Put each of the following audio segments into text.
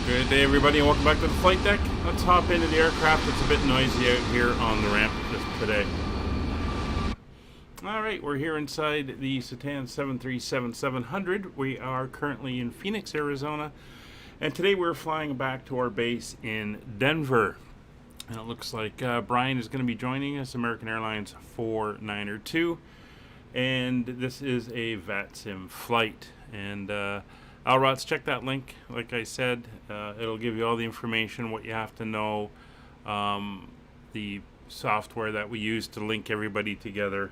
Good day, everybody, and welcome back to the flight deck. Let's hop into the aircraft. It's a bit noisy out here on the ramp just today. Alright, we're here inside the Cetan 737-700. We are currently in Phoenix, Arizona, and today we're flying back to our base in Denver. And it looks like Brian is going to be joining us, American Airlines 492, and this is a VATSIM flight. And Alrots, check that link. Like I said, it'll give you all the information, what you have to know, the software that we use to link everybody together,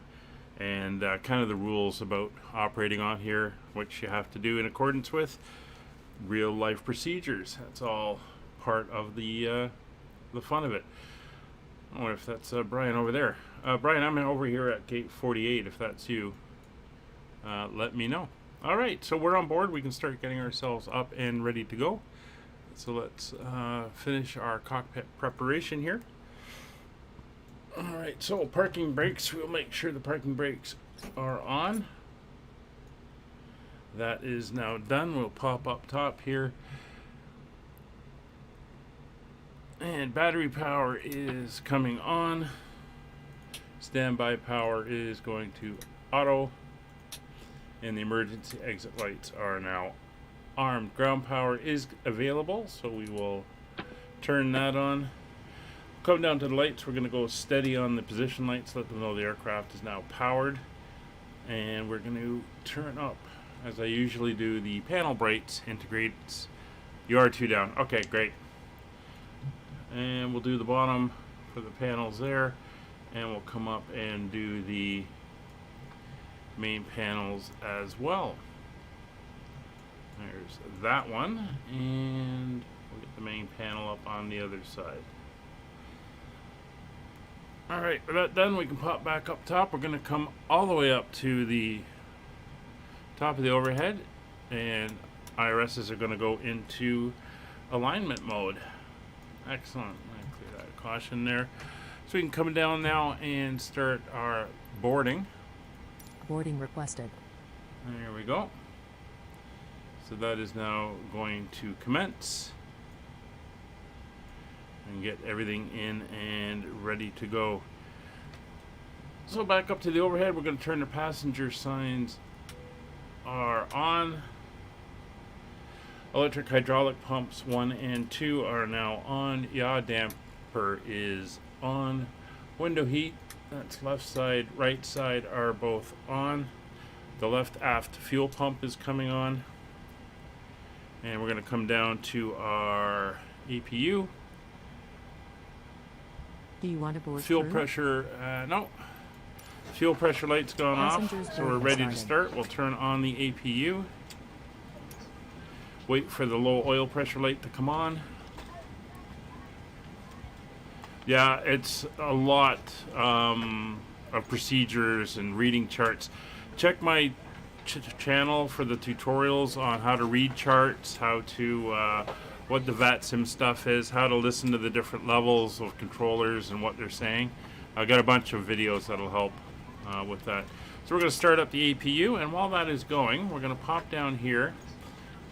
and kind of the rules about operating on here, which you have to do in accordance with real life procedures. That's all part of the fun of it. I wonder if that's Brian over there. Brian, I'm over here at gate 48. If that's you, let me know. All right, so we're on board. We can start getting ourselves up and ready to go. So let's finish our cockpit preparation here. All right, so parking brakes. We'll make sure the parking brakes are on. That is now done. We'll pop up top here. And battery power is coming on. Standby power is going to auto. And the emergency exit lights are now armed. Ground power is available, so we will turn that on. Come down to the lights. We're going to go steady on the position lights, let them know the aircraft is now powered. And we're going to turn up, as I usually do, the panel brights. Integrates. You are 2 down. Okay, great. And we'll do the bottom for the panels there, and we'll come up and do the main panels as well. There's that one, and we'll get the main panel up on the other side. Alright, with that done, we can pop back up top. We're going to come all the way up to the top of the overhead, and IRSs are going to go into alignment mode. Excellent. I'm going to clear that caution there. So we can come down now and start our boarding. Boarding requested. There we go. So that is now going to commence and get everything in and ready to go. So back up to the overhead, we're going to turn the passenger signs are on. Electric hydraulic pumps 1 and 2 are now on. Yaw damper is on. Window heat, that's left side, right side are both on. The left aft fuel pump is coming on. And we're going to come down to our APU. Do you want to board fuel through? Pressure, no. Fuel pressure light's gone Passengers off, so we're ready to start. We'll turn on the APU. Wait for the low oil pressure light to come on. Yeah, it's a lot of procedures and reading charts. Check my channel for the tutorials on how to read charts, how to what the VATSIM stuff is, how to listen to the different levels of controllers and what they're saying. I've got a bunch of videos that'll help with that. So we're going to start up the APU, and while that is going, we're going to pop down here,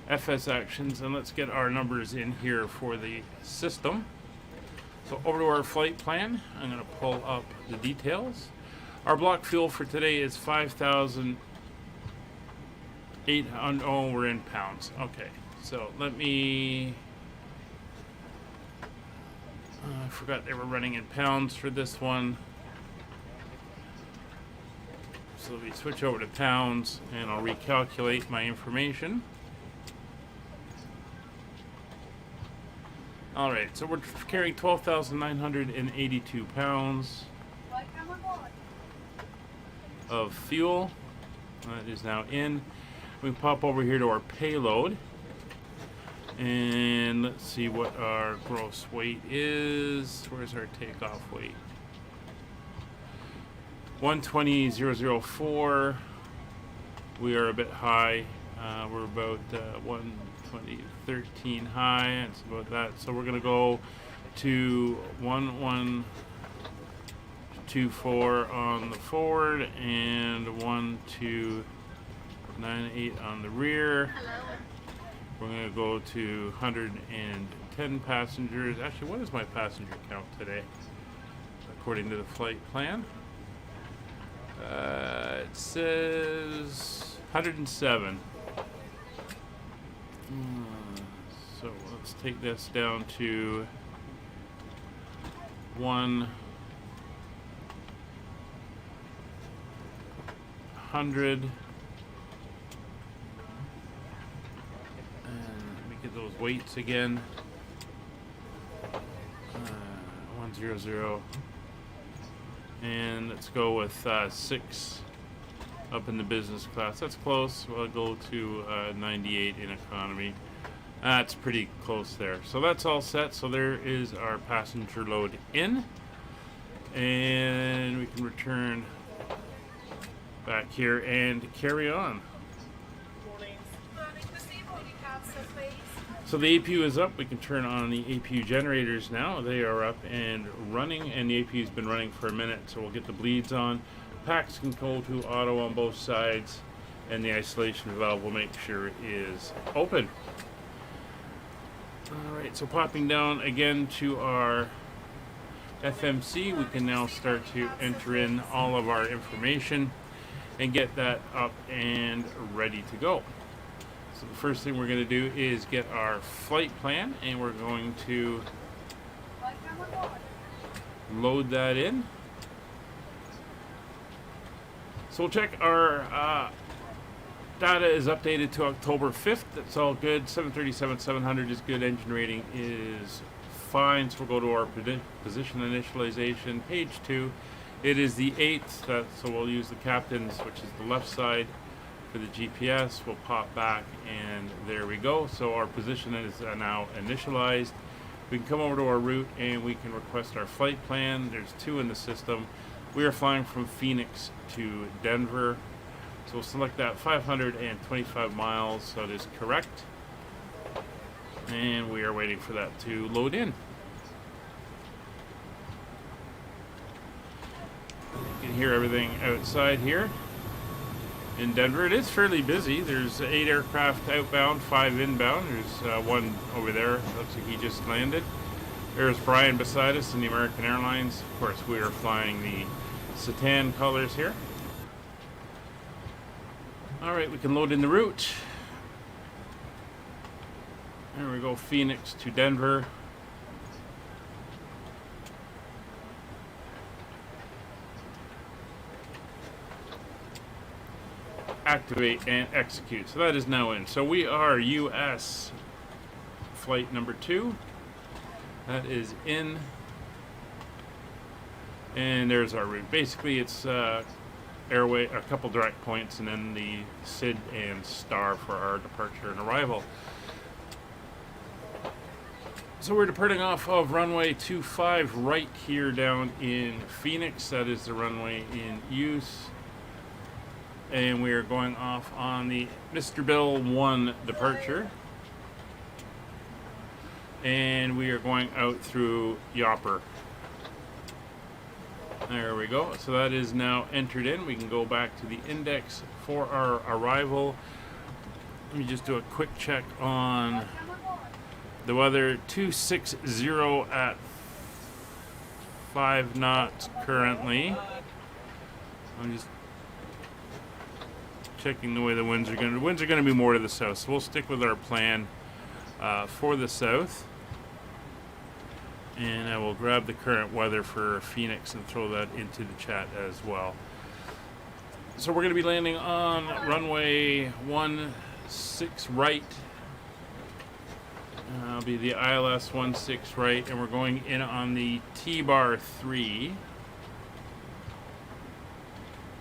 FS actions, and let's get our numbers in here for the system. So over to our flight plan, I'm going to pull up the details. Our block fuel for today is 5,800. Oh, we're in pounds. Okay, so let me. I forgot they were running in pounds for this one. So we switch over to pounds, and I'll recalculate my information. Alright, so we're carrying 12,982 pounds of fuel. That is now in. We pop over here to our payload. And let's see what our gross weight is. Where's our takeoff weight? 120,004. We are a bit high. We're about 120.13 high. It's about that. So we're going to go to 1124 on the forward and 1298 on the rear. We're going to go to 110 passengers. Actually, what is my passenger count today? According to the flight plan. It says 107. So let's take this down to 100. Those weights again. 100. And let's go with 6 up in the business class. That's close. We'll go to 98 in economy. That's pretty close there. So that's all set. So there is our passenger load in. And we can return back here and carry on. So the APU is up. We can turn on the APU generators now. They are up and running, and the APU's been running for a minute, so we'll get the bleeds on. Packs can go to auto on both sides, and the isolation valve will make sure it is open. Alright, so popping down again to our FMC, we can now start to enter in all of our information and get that up and ready to go. So the first thing we're going to do is get our flight plan, and we're going to load that in. So we'll check our data is updated to October 5th. That's all good. 737-700 is good. Engine rating is fine. So we'll go to our position initialization, page 2. It is the 8th, so we'll use the captain's, which is the left side. For the GPS, we'll pop back, and there we go. So our position is now initialized. We can come over to our route, and we can request our flight plan. There's 2 in the system. We are flying from Phoenix to Denver. So we'll select that 525 miles, so it is correct. And we are waiting for that to load in. You can hear everything outside here. In Denver, it is fairly busy. There's 8 aircraft outbound, 5 inbound. There's 1 over there. Looks like he just landed. There's Brian beside us in the American Airlines. Of course, we are flying the Cetan colors here. All right, we can load in the route. There we go, Phoenix to Denver. Activate and execute. So that is now in. So we are US flight number 2. That is in. And there's our route. Basically, it's airway, a couple direct points, and then the SID and star for our departure and arrival. So we're departing off of runway 25 right here down in Phoenix. That is the runway in use. And we are going off on the Mr. Bill 1 departure. And we are going out through Yopper. There we go. So that is now entered in. We can go back to the index for our arrival. Let me just do a quick check on the weather. 260 at 5 knots currently. I'm just checking the way the winds are going. The winds are going to be more to the south, so we'll stick with our plan for the south. And I will grab the current weather for Phoenix and throw that into the chat as well. So we're going to be landing on runway 16 right. It'll be the ILS 16 right, and we're going in on the T-bar 3.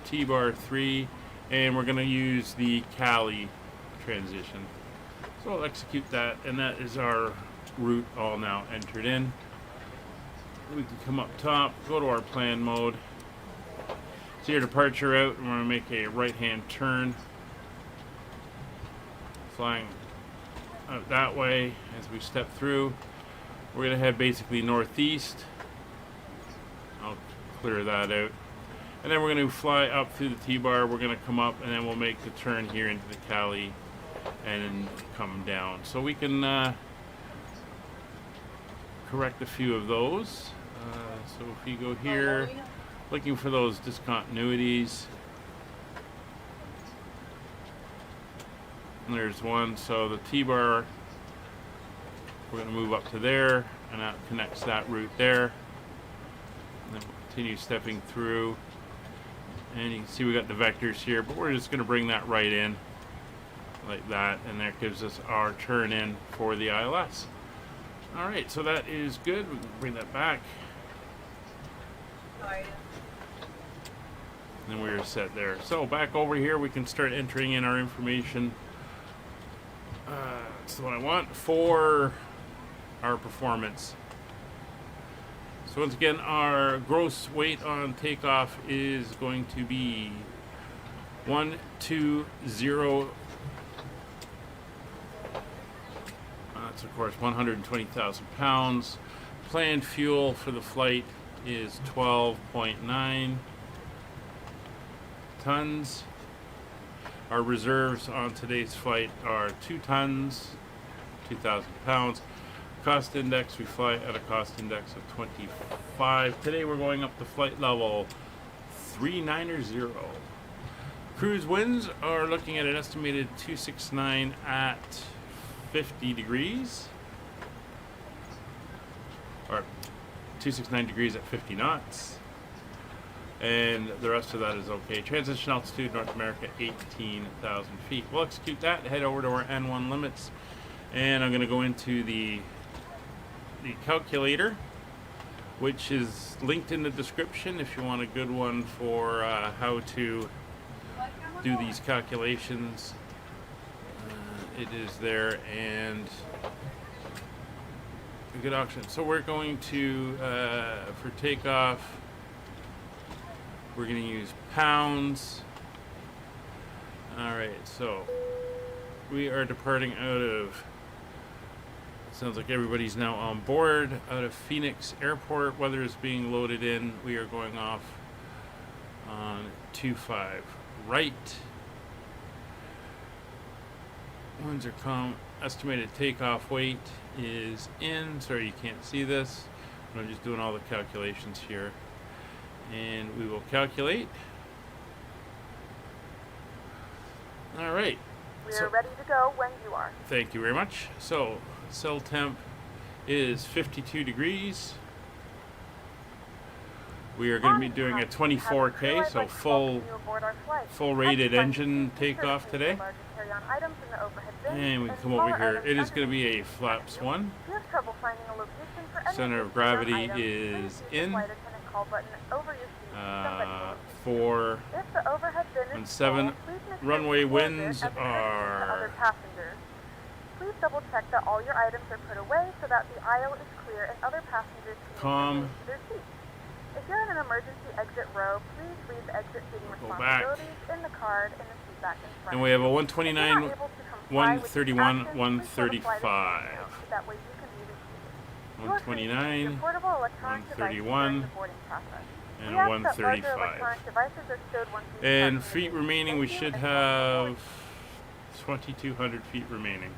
T-bar 3, and we're going to use the Cali transition. So I'll execute that, and that is our route all now entered in. We can come up top, go to our plan mode, see our departure route, and we're going to make a right-hand turn, flying out that way as we step through. We're going to head basically northeast. I'll clear that out. And then we're going to fly up through the T-bar. We're going to come up, and then we'll make the turn here into the Cali and come down. So we can correct a few of those. So if you go here, looking for those discontinuities, and there's one. So the T-bar, we're going to move up to there, and that connects that route there. And then we'll continue stepping through, and you can see we got the vectors here, but we're just going to bring that right in like that, and that gives us our turn in for the ILS. All right, so that is good. We can bring that back. And we're set there. So back over here, we can start entering in our information. That's the one I want for our performance. So once again, our gross weight on takeoff is going to be 120. That's of course 120,000 pounds. Planned fuel for the flight is 12.9 tons. Our reserves on today's flight are 2 tons, 2,000 pounds. Cost index, we fly at a cost index of 25. Today we're going up to flight level 390. Cruise winds are looking at an estimated 269 at 50 degrees. Or 269 degrees at 50 knots. And the rest of that is okay. Transition altitude, North America, 18,000 feet. We'll execute that, head over to our N1 limits, and I'm going to go into the calculator, which is linked in the description if you want a good one for how to do these calculations. It is there, and a good option. So we're going to, for takeoff, we're going to use pounds. Alright, so we are departing out of, sounds like everybody's now on board, out of Phoenix Airport. Weather is being loaded in. We are going off on 25 right. Winds are calm. Estimated takeoff weight is in. Sorry you can't see this, but I'm just doing all the calculations here. And we will calculate. All right. We are ready to go when you are. Thank you very much. So, cell temp is 52 degrees. We are going to be doing a 24K, so full rated engine takeoff today. And we come over here. It is going to be a flaps 1. Center of gravity is in. 4 and 7. Runway winds are. Please double check that all your items are put away so that the aisle is clear and other passengers can return to their seats. If you're in an emergency exit row, please leave the exit seating responsibilities in the card in the seat back in front. And we have a 129, 131, 135. That way you can be 129, 131, and 135. And feet remaining, we should have 2,200 feet remaining.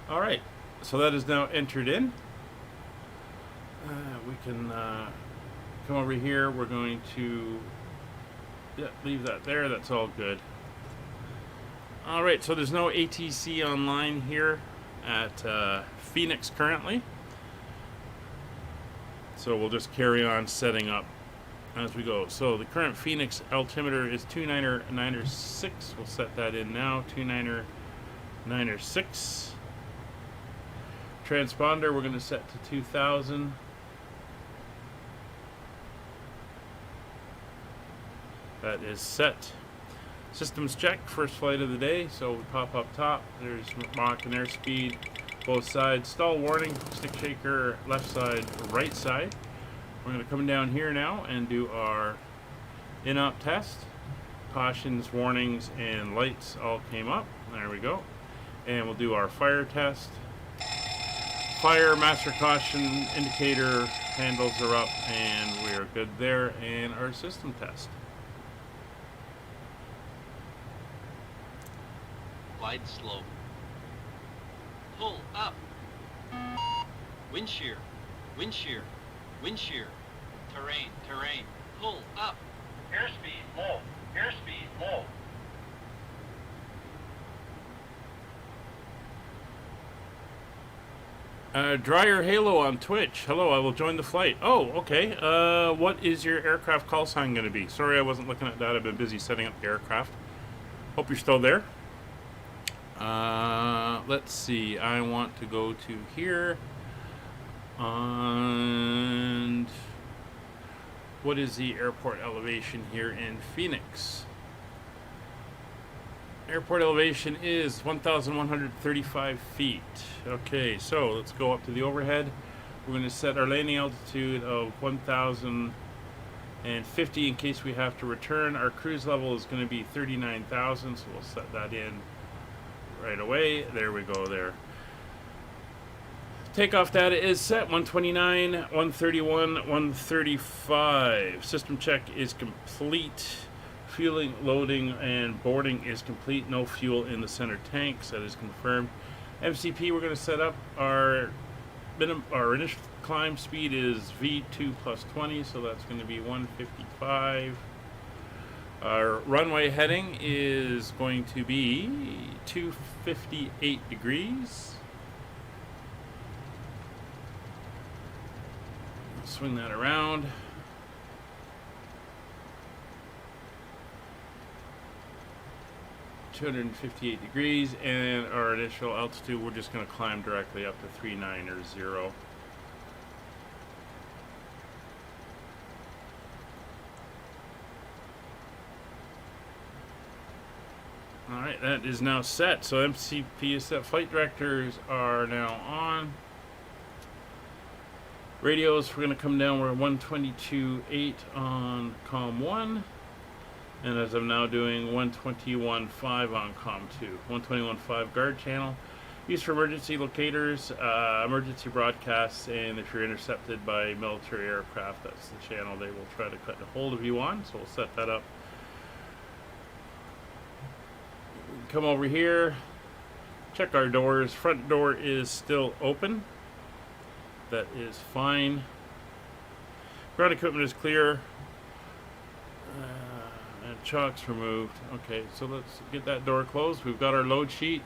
All right, so that is now entered in. We can come over here. We're going to leave that there. That's all good. All right, so there's no ATC online here at Phoenix currently. So we'll just carry on setting up as we go. So the current Phoenix altimeter is 2996. We'll set that in now. 2996. Transponder we're going to set to 2000. That is set. Systems check, first flight of the day. So we pop up top. There's Mach and airspeed, both sides. Stall warning, stick shaker, left side, right side. We're going to come down here now and do our in-op test. Cautions, warnings, and lights all came up. There we go. And we'll do our fire test. Fire, master caution, indicator, handles are up, and we are good there. And our system test. Glide slope. up. Wind shear, wind shear, wind shear. Terrain, terrain. Pull up. Airspeed low, airspeed low. Dryer Halo on Twitch. Hello, I will join the flight. Oh, okay. What is your aircraft call sign going to be? Sorry, I wasn't looking at that. I've been busy setting up the aircraft. Hope you're still there. Let's see. I want to go to here. And what is the airport elevation here in Phoenix? Airport elevation is 1,135 feet. Okay, so let's go up to the overhead. We're going to set our landing altitude of 1,050 in case we have to return. Our cruise level is going to be 39,000, so we'll set that in right away. There we go there. Takeoff data is set 129, 131, 135. System check is complete. Fueling, loading, and boarding is complete. No fuel in the center tanks. That is confirmed. MCP, we're going to set up our initial climb speed is V2 plus 20, so that's going to be 155. Our runway heading is going to be 258 degrees. Swing that around. .258 degrees, and our initial altitude, we're just going to climb directly up to 390. Alright, that is now set. So MCP is set. Flight directors are now on. Radios, we're going to come down. We're 122.8 on COM 1. And as I'm now doing 121.5 on COM 2. 121.5 guard channel. Used for emergency locators, emergency broadcasts, and if you're intercepted by military aircraft, that's the channel they will try to cut a hold of you on. So we'll set that up. Come over here. Check our doors. Front door is still open. That is fine. Ground equipment is clear. And chocks removed. Okay, so let's get that door closed. We've got our load sheet.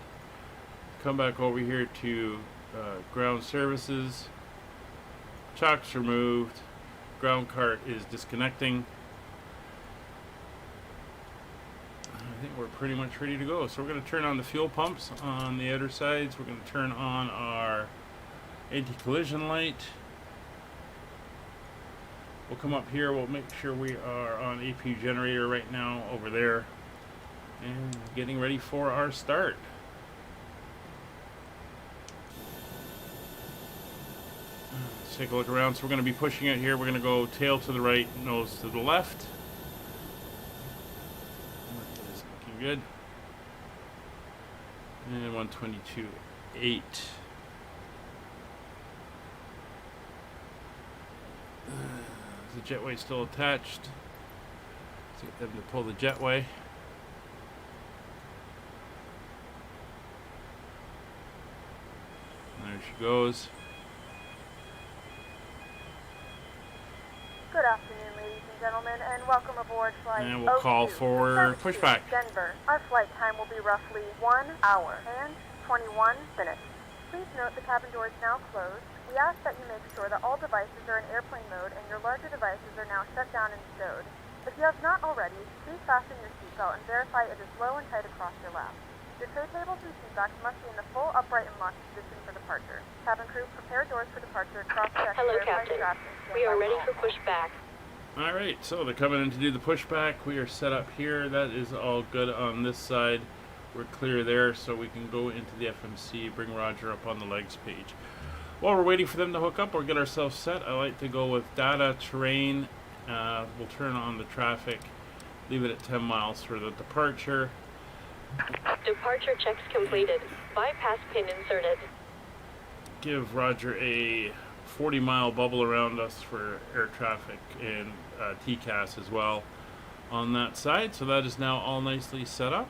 Come back over here to ground services. Chocks removed. Ground cart is disconnecting. I think we're pretty much ready to go. So we're going to turn on the fuel pumps on the outer sides. We're going to turn on our anti-collision light. We'll come up here. We'll make sure we are on AP generator right now over there. And getting ready for our start. Let's take a look around. So we're going to be pushing it here. We're going to go tail to the right, nose to the left. That is looking good. And 122.8. The jetway still attached. Let's get them to pull the jetway. There she goes. Good afternoon, ladies and gentlemen, and welcome aboard flight And we'll call for pushback. Denver. Our flight time will be roughly 1 hour and 21 minutes. Please note the cabin door is now closed. We ask that you make sure that all devices are in airplane mode and your larger devices are now shut down and stowed. If you have not already, please fasten your seatbelt and verify it is low and tight across your lap. Your tray tables and seatbacks must be in the full upright and locked position for departure. Cabin crew, prepare doors for departure. Cross-check. Hello, Captain. We are ready for pushback. Alright, so they're coming in to do the pushback. We are set up here. That is all good on this side. We're clear there, so we can go into the FMC, bring Roger up on the legs page. While we're waiting for them to hook up or get ourselves set, I like to go with data, terrain. We'll turn on the traffic, leave it at 10 miles for the departure. Departure checks completed. Bypass pin inserted. Give Roger a 40-mile bubble around us for air traffic and TCAS as well on that side. So that is now all nicely set up.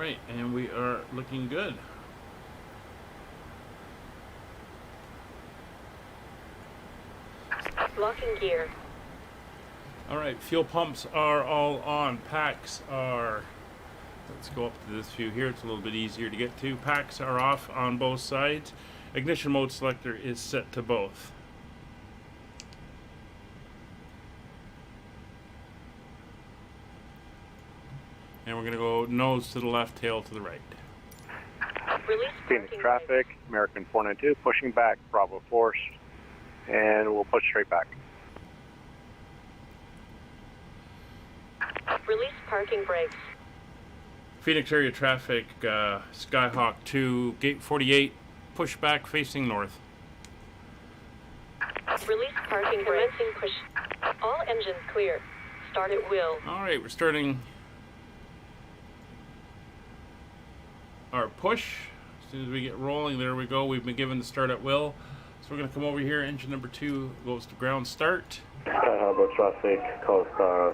Alright, and we are looking good. Locking gear. Alright, fuel pumps are all on. Packs are... Let's go up to this view here. It's a little bit easier to get to. Packs are off on both sides. Ignition mode selector is set to both. And we're going to go nose to the left, tail to the right. Release Phoenix parking traffic, American 492, pushing back, Bravo force, and we'll push straight back. brakes. Release parking brakes. Phoenix area traffic, Skyhawk 2, gate 48, push back facing north. Release parking brakes. Commencing push. All engines clear. Start at will. Alright, we're starting our push. As soon as we get rolling, there we go. We've been given the start at will. So we're going to come over here. Engine number 2 goes to ground start. Harbor traffic, coast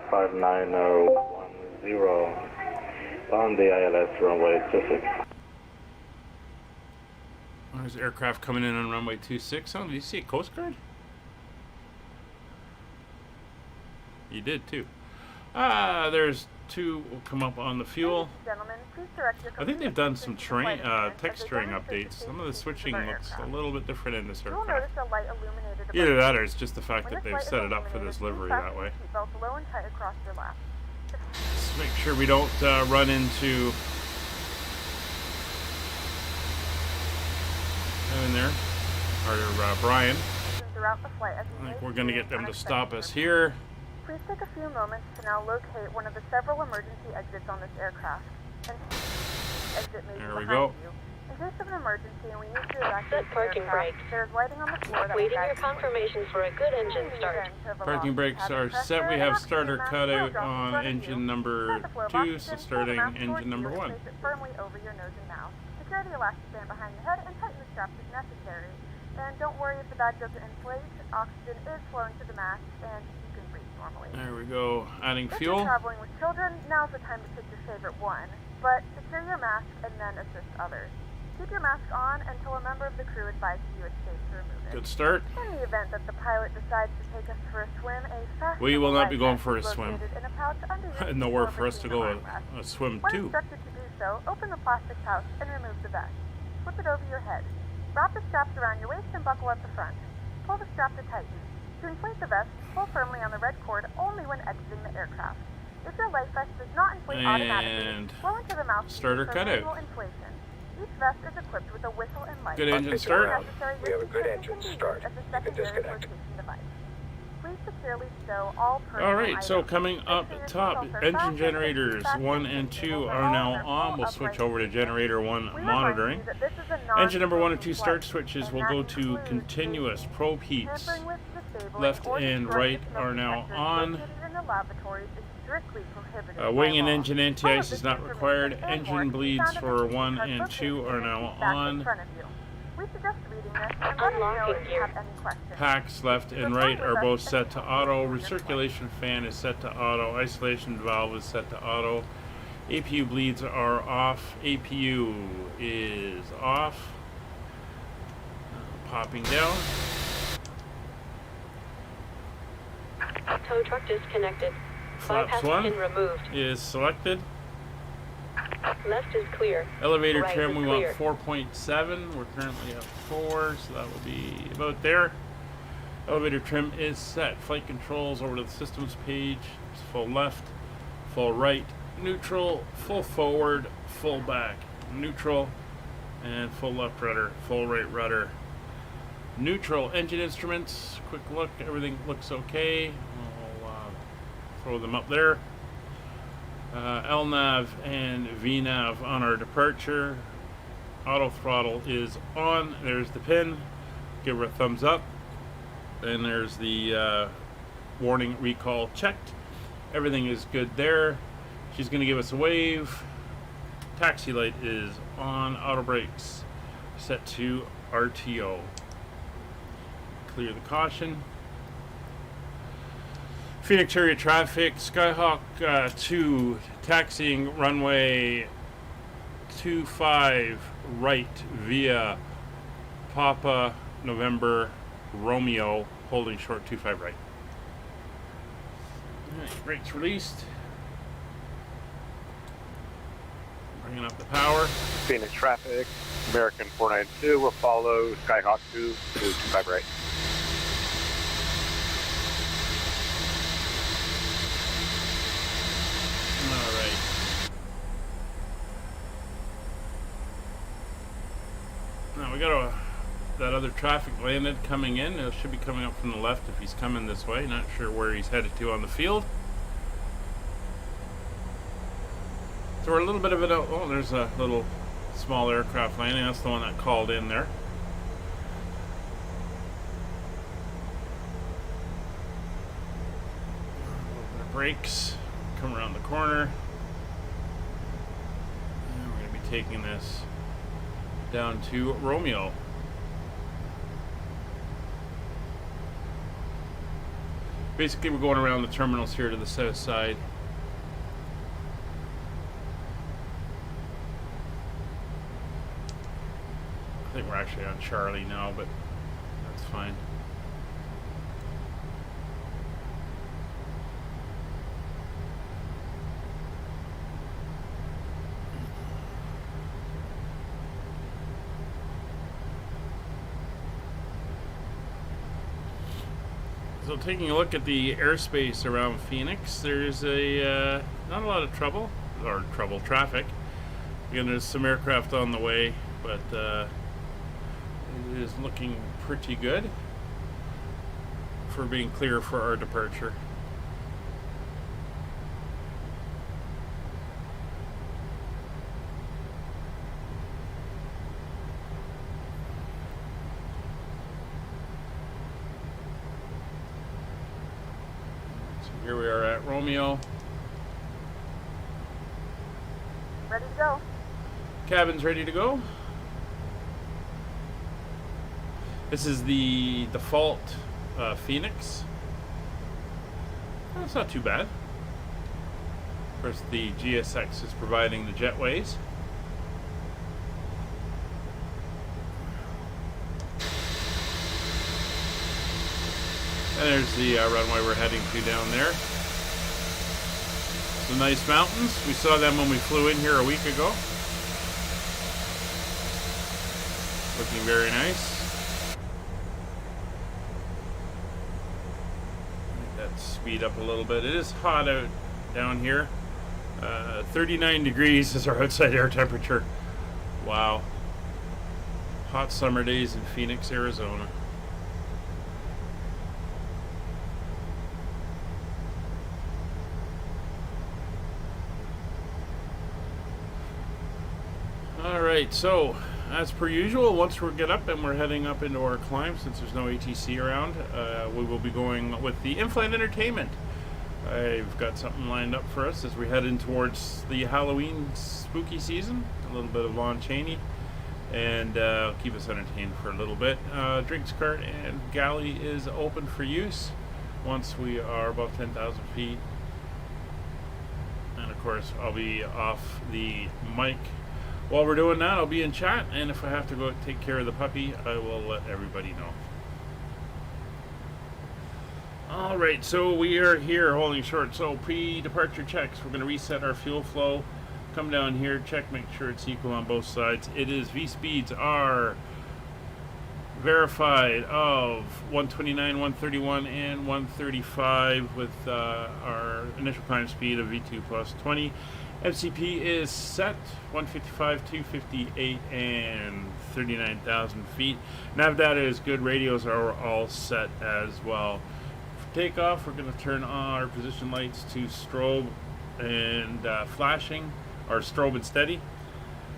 59010 on the ILS runway 26. There's aircraft coming in on runway 26. Oh, did you see a Coast Guard? You did too. There's 2 will come up on the fuel. Gentlemen, please direct your I think they've done some flight attendants as they texturing demonstrate updates. the Some of the safety switching of our looks a aircraft. little bit different in this You will aircraft. notice a light illuminated Either above that you. or it's just the fact When that this they've light set is it up for illuminated, this please livery fasten that your way. seatbelt low and tight across your lap. Just make sure we don't run into him in there, or Brian. Throughout the flight as you I think may we're going to get experience them to unexpected stop us turbulence. here. Please take a few moments to now locate one of the several emergency exits on this aircraft. And exit may be There we behind go. you. In case of an emergency and we need to evacuate Set the parking aircraft, brakes. there is lighting on the floor that Waiting will guide your you. confirmation for a good engine In the start. event of a Parking loss of brakes cabin are pressure, set. We an have oxygen starter mask will cutout drop in on front of engine you. number Set the floor of 2, oxygen, so pull the starting mask engine towards number you 1. and place it firmly over your nose and mouth. Secure the elastic band behind the head and tighten the straps if necessary. And don't worry if the bag doesn't inflate. Oxygen is flowing to the mask and you can breathe normally. There we go. Adding If fuel. you're traveling with children, now's the time to pick your favorite one. But secure your mask and then assist others. Keep your mask on until a member of the crew advises you it's safe to remove it. Good start. In the event that the pilot decides to take us for a swim, a fast We will not be going life for a vest is swim. located in a pouch under your And seat nowhere or for us to between go the armrests. a swim When too. instructed to do so, open the plastic pouch and remove the vest. Flip it over your head. Wrap the straps around your waist and buckle at the front. Pull the strap to tighten. To inflate the vest, pull firmly on the red cord only when exiting the aircraft. If your life vest does not inflate automatically, And blow into the mouth starter for cutout. manual inflation. Each vest is equipped with a whistle and light. Good engine If start. necessary, We have a your good seatbelt engine can be used start. as a You can secondary disconnect. flotation device. Please securely stow all personal Alright, so items. coming Make up sure your top, seatbelts are engine fastened and generators seat 1 fasteners and 2 cables are all now in their on. full We'll switch upright over to position. generator 1 We remind monitoring. you that this is a Engine number 1 and 2 non-smoking start flight, switches and will that go to includes continuous safety. probe heats. Tampering with, disabling, Left or and destroying right the are smoke now detectors on. located in the laboratories is strictly prohibited by Wing and law. engine All of anti-ice this is not information required. and more Engine can be bleeds found in the for safety 1 card and booklet 2 are in the now seat back in on. front of you. We suggest reading this and let us know Unlocking if you gear. have any questions. Packs left and right are both set to auto. Recirculation fan is set to auto. Isolation valve is set to auto. APU bleeds are off. APU is off. Popping down. Tow truck disconnected. Flaps Bypass 1 pin removed. is selected. Left is clear. Elevator Right trim, is we clear. want 4.7. We're currently at 4, so that will be about there. Elevator trim is set. Flight controls over to the systems page. It's full left, full right, neutral, full forward, full back, neutral, and full left rudder, full right rudder. Neutral engine instruments. Quick look, everything looks okay. I'll throw them up there. LNAV and VNAV on our departure. Auto throttle is on. There's the pin. Give her a thumbs up. And there's the warning recall checked. Everything is good there. She's going to give us a wave. Taxi light is on. Auto brakes set to RTO. Clear the caution. Phoenix area traffic, Skyhawk 2 taxiing runway 25 right via Papa November Romeo, holding short 25 right. Alright, brakes released. Bringing up the power. Phoenix traffic, American 492 will follow Skyhawk 2 to 25 right. Alright. Now we got that other traffic landed coming in. It should be coming up from the left if he's coming this way. Not sure where he's headed to on the field. So we're a little bit of it out. Oh, there's a little small aircraft landing. That's the one that called in there. A little bit of brakes. Come around the corner. And we're going to be taking this down to Romeo. Basically, we're going around the terminals here to the south side. I think we're actually on Charlie now, but that's fine. So taking a look at the airspace around Phoenix, there's a not a lot of traffic. Again, there's some aircraft on the way, but it is looking pretty good for being clear for our departure. Here we are at Romeo. Ready to go. Cabin's ready to go. This is the default Phoenix. That's not too bad. Of course, the GSX is providing the jetways. And there's the runway we're heading to down there. Some nice mountains. We saw them when we flew in here a week ago. Looking very nice. Make that speed up a little bit. It is hot out down here. 39 degrees is our outside air temperature. Wow. Hot summer days in Phoenix, Arizona. Alright, so as per usual, once we get up and we're heading up into our climb, since there's no ATC around, we will be going with the in-flight entertainment. I've got something lined up for us as we head in towards the Halloween spooky season. A little bit of Lon Chaney, and keep us entertained for a little bit. Drinks cart and galley is open for use once we are above 10,000 feet. And of course, I'll be off the mic. While we're doing that, I'll be in chat, and if I have to go take care of the puppy, I will let everybody know. Alright, so we are here holding short. So pre-departure checks, we're going to reset our fuel flow. Come down here, check, make sure it's equal on both sides. It is V-speeds are verified of 129, 131, and 135 with our initial climb speed of V2 plus 20. MCP is set 155, 258, and 39,000 feet. Nav data is good. Radios are all set as well. For takeoff, we're going to turn on our position lights to strobe and flashing, or strobe and steady.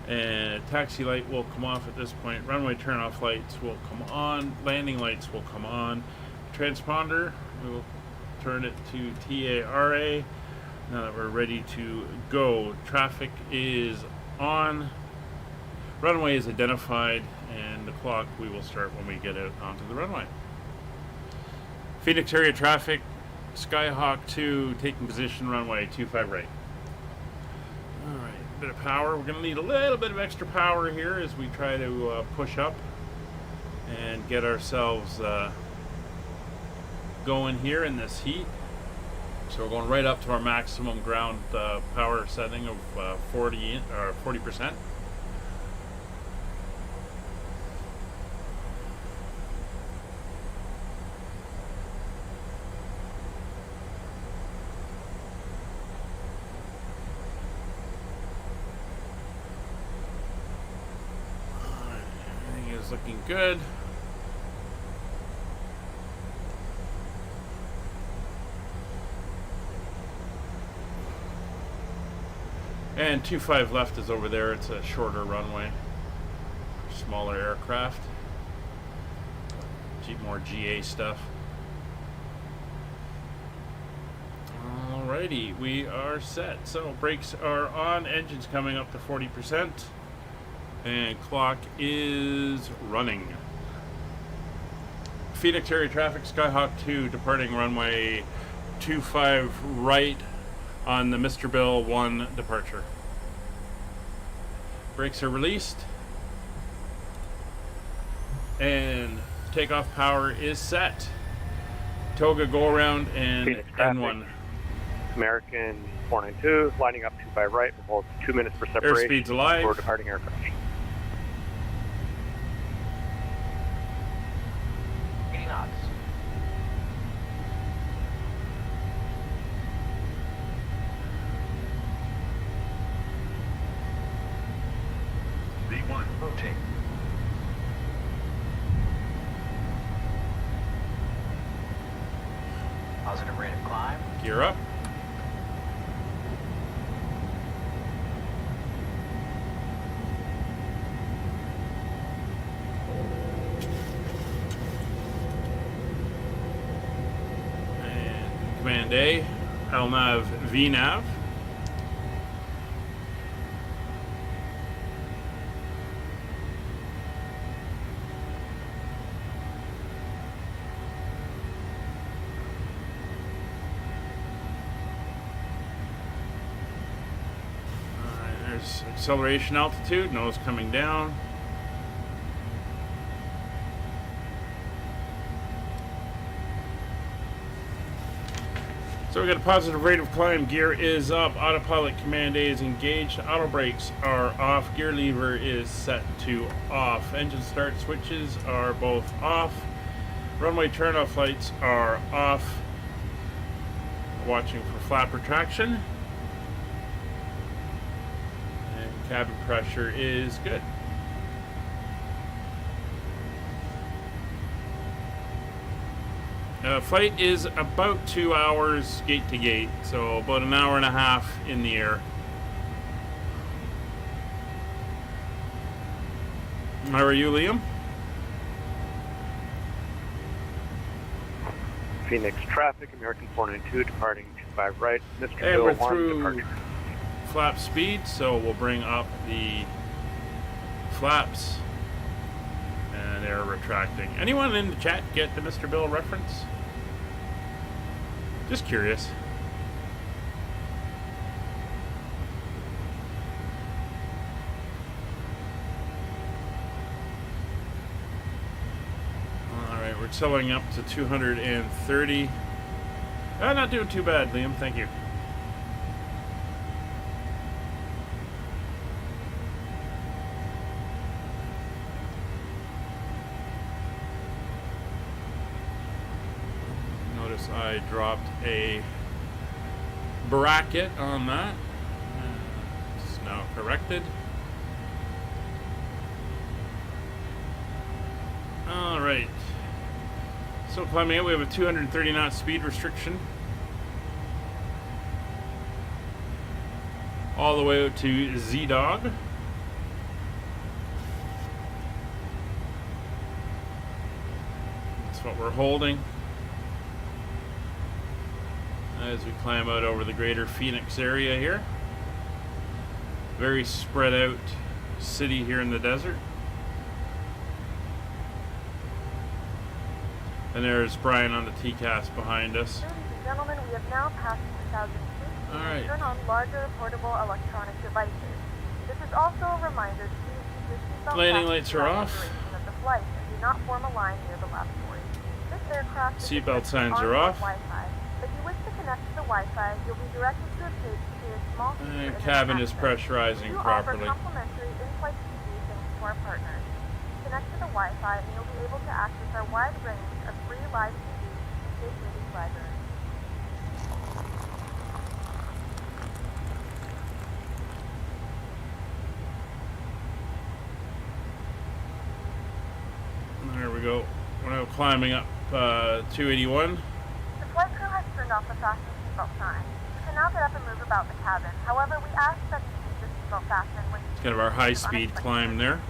And taxi light will come off at this point. Runway turn-off lights will come on. Landing lights will come on. Transponder, we will turn it to TARA. Now that we're ready to go, traffic is on, runway is identified, and the clock we will start when we get out onto the runway. Phoenix area traffic, Skyhawk 2 taking position, runway 25 right. Alright, bit of power. We're going to need a little bit of extra power here as we try to push up and get ourselves going here in this heat. So we're going right up to our maximum ground power setting of 40%. Everything is looking good. And 25 left is over there. It's a shorter runway, smaller aircraft, more GA stuff. Alrighty, we are set. So brakes are on, engines coming up to 40%, and clock is running. Phoenix area traffic, Skyhawk 2 departing runway 25 right on the Mr. Bill 1 departure. Brakes are released, and takeoff power is set. Toga go around and Phoenix traffic. N1. American 492, lining up 25 right. We'll hold 2 minutes for separation. Airspeed's alive. For departing aircraft. V1, rotate. Positive rate of climb. Gear up. And Command A, LNAV VNAV. There's acceleration altitude, nose coming down. So we got a positive rate of climb. Gear is up. Autopilot Command A is engaged. Auto brakes are off. Gear lever is set to off. Engine start switches are both off. Runway turnoff lights are off. Watching for flap retraction. Cabin pressure is good. Flight is about 2 hours gate to gate, so about an hour and a half in the air. How are you, Liam? Phoenix traffic, American 492, departing 25 right. Mr. And Bill we're 1, through departure. flap speed, so we'll bring up the flaps, and they're retracting. Anyone in the chat get the Mr. Bill reference? Just curious. Alright, we're selling up to 230. Not doing too bad, Liam, thank you. Notice I dropped a bracket on that. It's now corrected. Alright. So climbing out, we have a 230 knot speed restriction. All the way out to Z-Dog. That's what we're holding as we climb out over the greater Phoenix area here. Very spread out city here in the desert. And there's Brian on the TCAS behind us. Ladies and gentlemen, we have now passed 2,000 feet. All right. Turn on larger portable electronic devices. There's also a reminder to please keep your seatbelt Landing fastened lights are throughout off. the duration of the flight and do not form a line near the lavatory. This aircraft is Seatbelt equipped with signs are onboard off. Wi-Fi. If you wish to connect to the Wi-Fi, you'll be directed to a page to a small feature in Cabin is access. pressurizing We do properly. offer complimentary in-flight TV thanks to our partners. Connect to the Wi-Fi and you'll be able to access our wide range of free live TV and Cape Movie library. There we go. We're now climbing up 281. The flight crew has turned off the fasten seatbelt sign. You can now get up and move about the cabin. However, we ask that you keep the seatbelt fastened when It's kind of our high-speed climb there.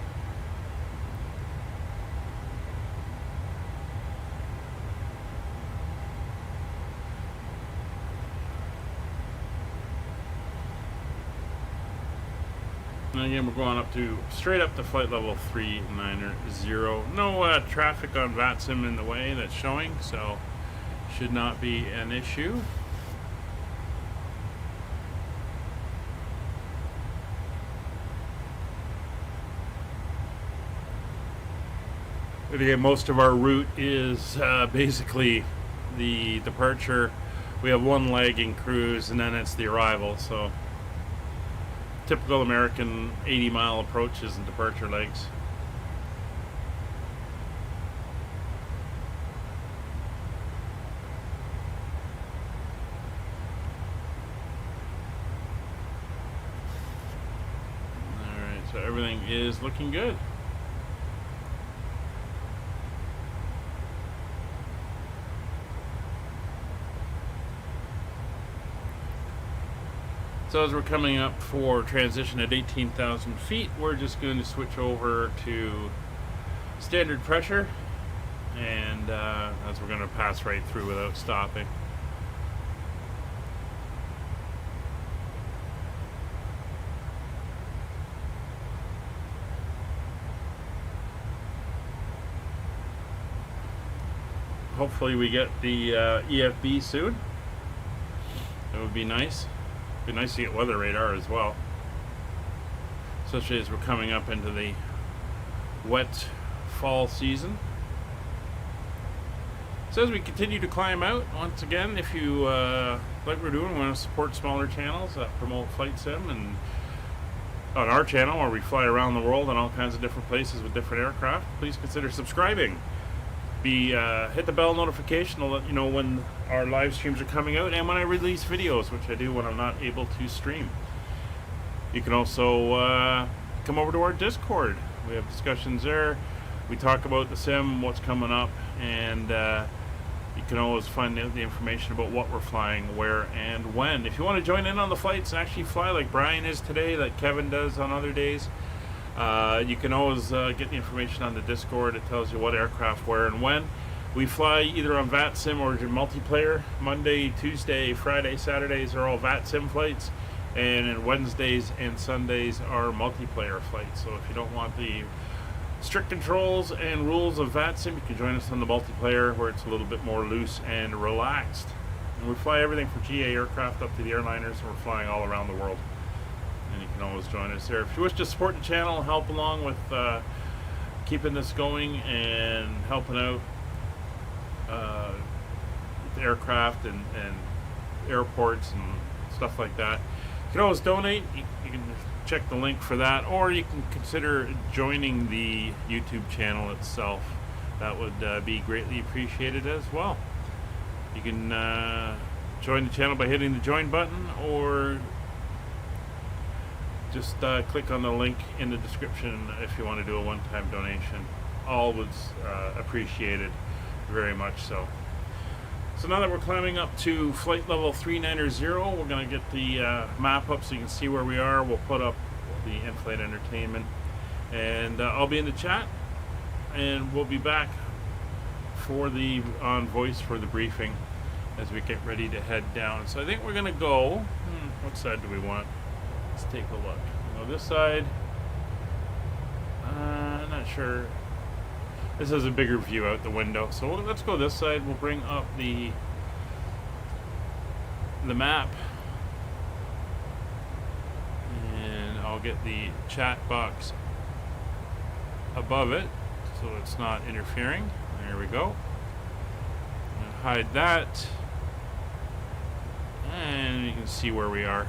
And again, we're going up to straight up to flight level 390. No traffic on VATSIM in the way that's showing, so should not be an issue. But again, most of our route is basically the departure. We have one lagging cruise, and then it's the arrival. So typical American 80-mile approaches and departure legs. Alright, so everything is looking good. So as we're coming up for transition at 18,000 feet, we're just going to switch over to standard pressure, and as we're going to pass right through without stopping. Hopefully we get the EFB soon. That would be nice. It'd be nice to get weather radar as well, especially as we're coming up into the wet fall season. So as we continue to climb out, once again, if you like what we're doing, want to support smaller channels that promote flight sim, and on our channel where we fly around the world in all kinds of different places with different aircraft, please consider subscribing. Hit the bell notification to let you know when our live streams are coming out and when I release videos, which I do when I'm not able to stream. You can also come over to our Discord. We have discussions there. We talk about the sim, what's coming up, and you can always find out the information about what we're flying, where, and when. If you want to join in on the flights and actually fly like Brian is today, like Kevin does on other days, you can always get the information on the Discord. It tells you what aircraft, where, and when. We fly either on VATSIM or multiplayer. Monday, Tuesday, Friday, Saturdays are all VATSIM flights, and then Wednesdays and Sundays are multiplayer flights. So if you don't want the strict controls and rules of VATSIM, you can join us on the multiplayer where it's a little bit more loose and relaxed. And we fly everything from GA aircraft up to the airliners, and we're flying all around the world. And you can always join us there. If you wish to support the channel, help along with keeping this going and helping out with aircraft and airports and stuff like that, you can always donate. You can check the link for that, or you can consider joining the YouTube channel itself. That would be greatly appreciated as well. You can join the channel by hitting the join button, or just click on the link in the description if you want to do a one-time donation. All was appreciated very much so. So now that we're climbing up to flight level 390, we're going to get the map up so you can see where we are. We'll put up the in-flight entertainment, and I'll be in the chat, and we'll be back for the on voice for the briefing as we get ready to head down. So I think we're going to go, what side do we want? Let's take a look. We'll go this side. I'm not sure. This has a bigger view out the window, so let's go this side. We'll bring up the map, and I'll get the chat box above it so it's not interfering. There we go. Hide that, and you can see where we are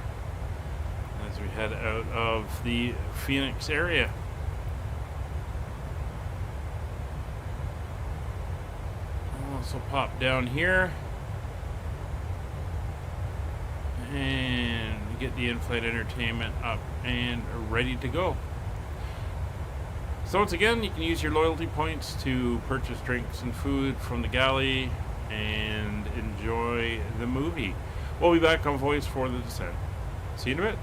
as we head out of the Phoenix area. I'll also pop down here and get the in-flight entertainment up and ready to go. So once again, you can use your loyalty points to purchase drinks and food from the galley and enjoy the movie. We'll be back on voice for the descent. See you in a bit.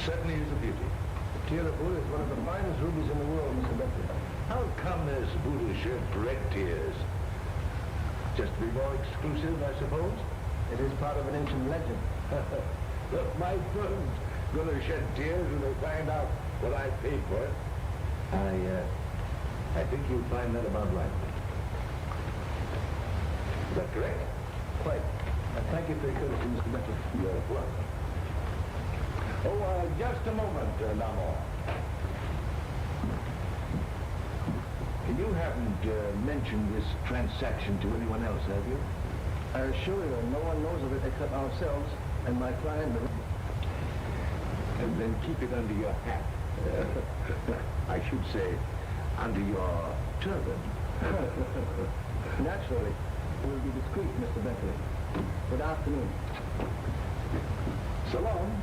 Certainly is a beauty. The tear of Buddha is one of the finest rubies in the world, Mr. Bentley. How come this Buddha shed red tears? Just to be more exclusive, I suppose? It is part of an ancient legend. Look, my friends gonna shed tears when they find out what I paid for it. I think you'll find that about right. Is that correct? Quite. Thank you for your courtesy, Mr. Bentley. You're welcome. Oh, just a moment, Lamont. You haven't mentioned this transaction to anyone else, have you? Sure, no one knows of it except ourselves and my client. And then keep it under your hat. I should say, under your turban. Naturally. We'll be discreet, Mr. Bentley. Good afternoon. So long.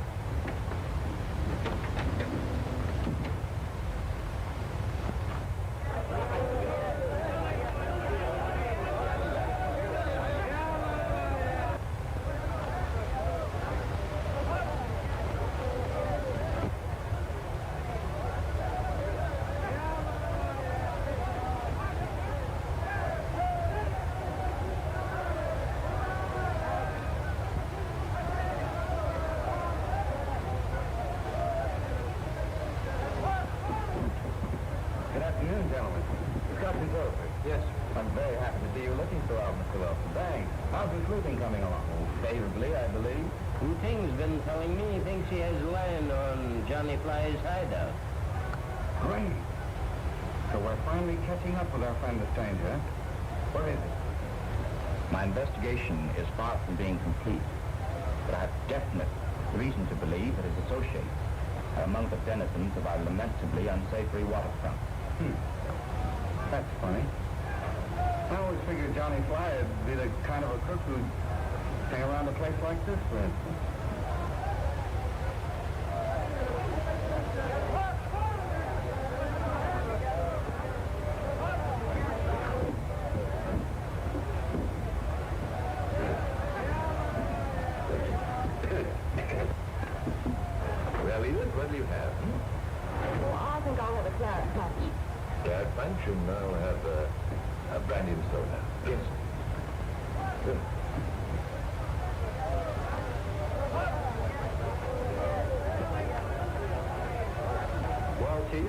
Yes, I'm very happy to see you looking so well, Mr. Wilson. Thanks. How's the sleuthing coming along? Oh, favorably, I believe. Ting's been telling me he thinks he has land on Johnny Fly's hideout. Great. So we're finally catching up with our friend the stranger. Where is he? My investigation is far from being complete, but I have definite reason to believe that his associates are among the denizens of our lamentably unsavory waterfront. That's funny. I always figured Johnny Fly would be the kind of a crook who'd hang around a place like this, for instance. Well, Edith, what do you have? Well, I think I'll have a claret punch. That function, I'll have a brandy and soda. Yes. Good. Well, Chief,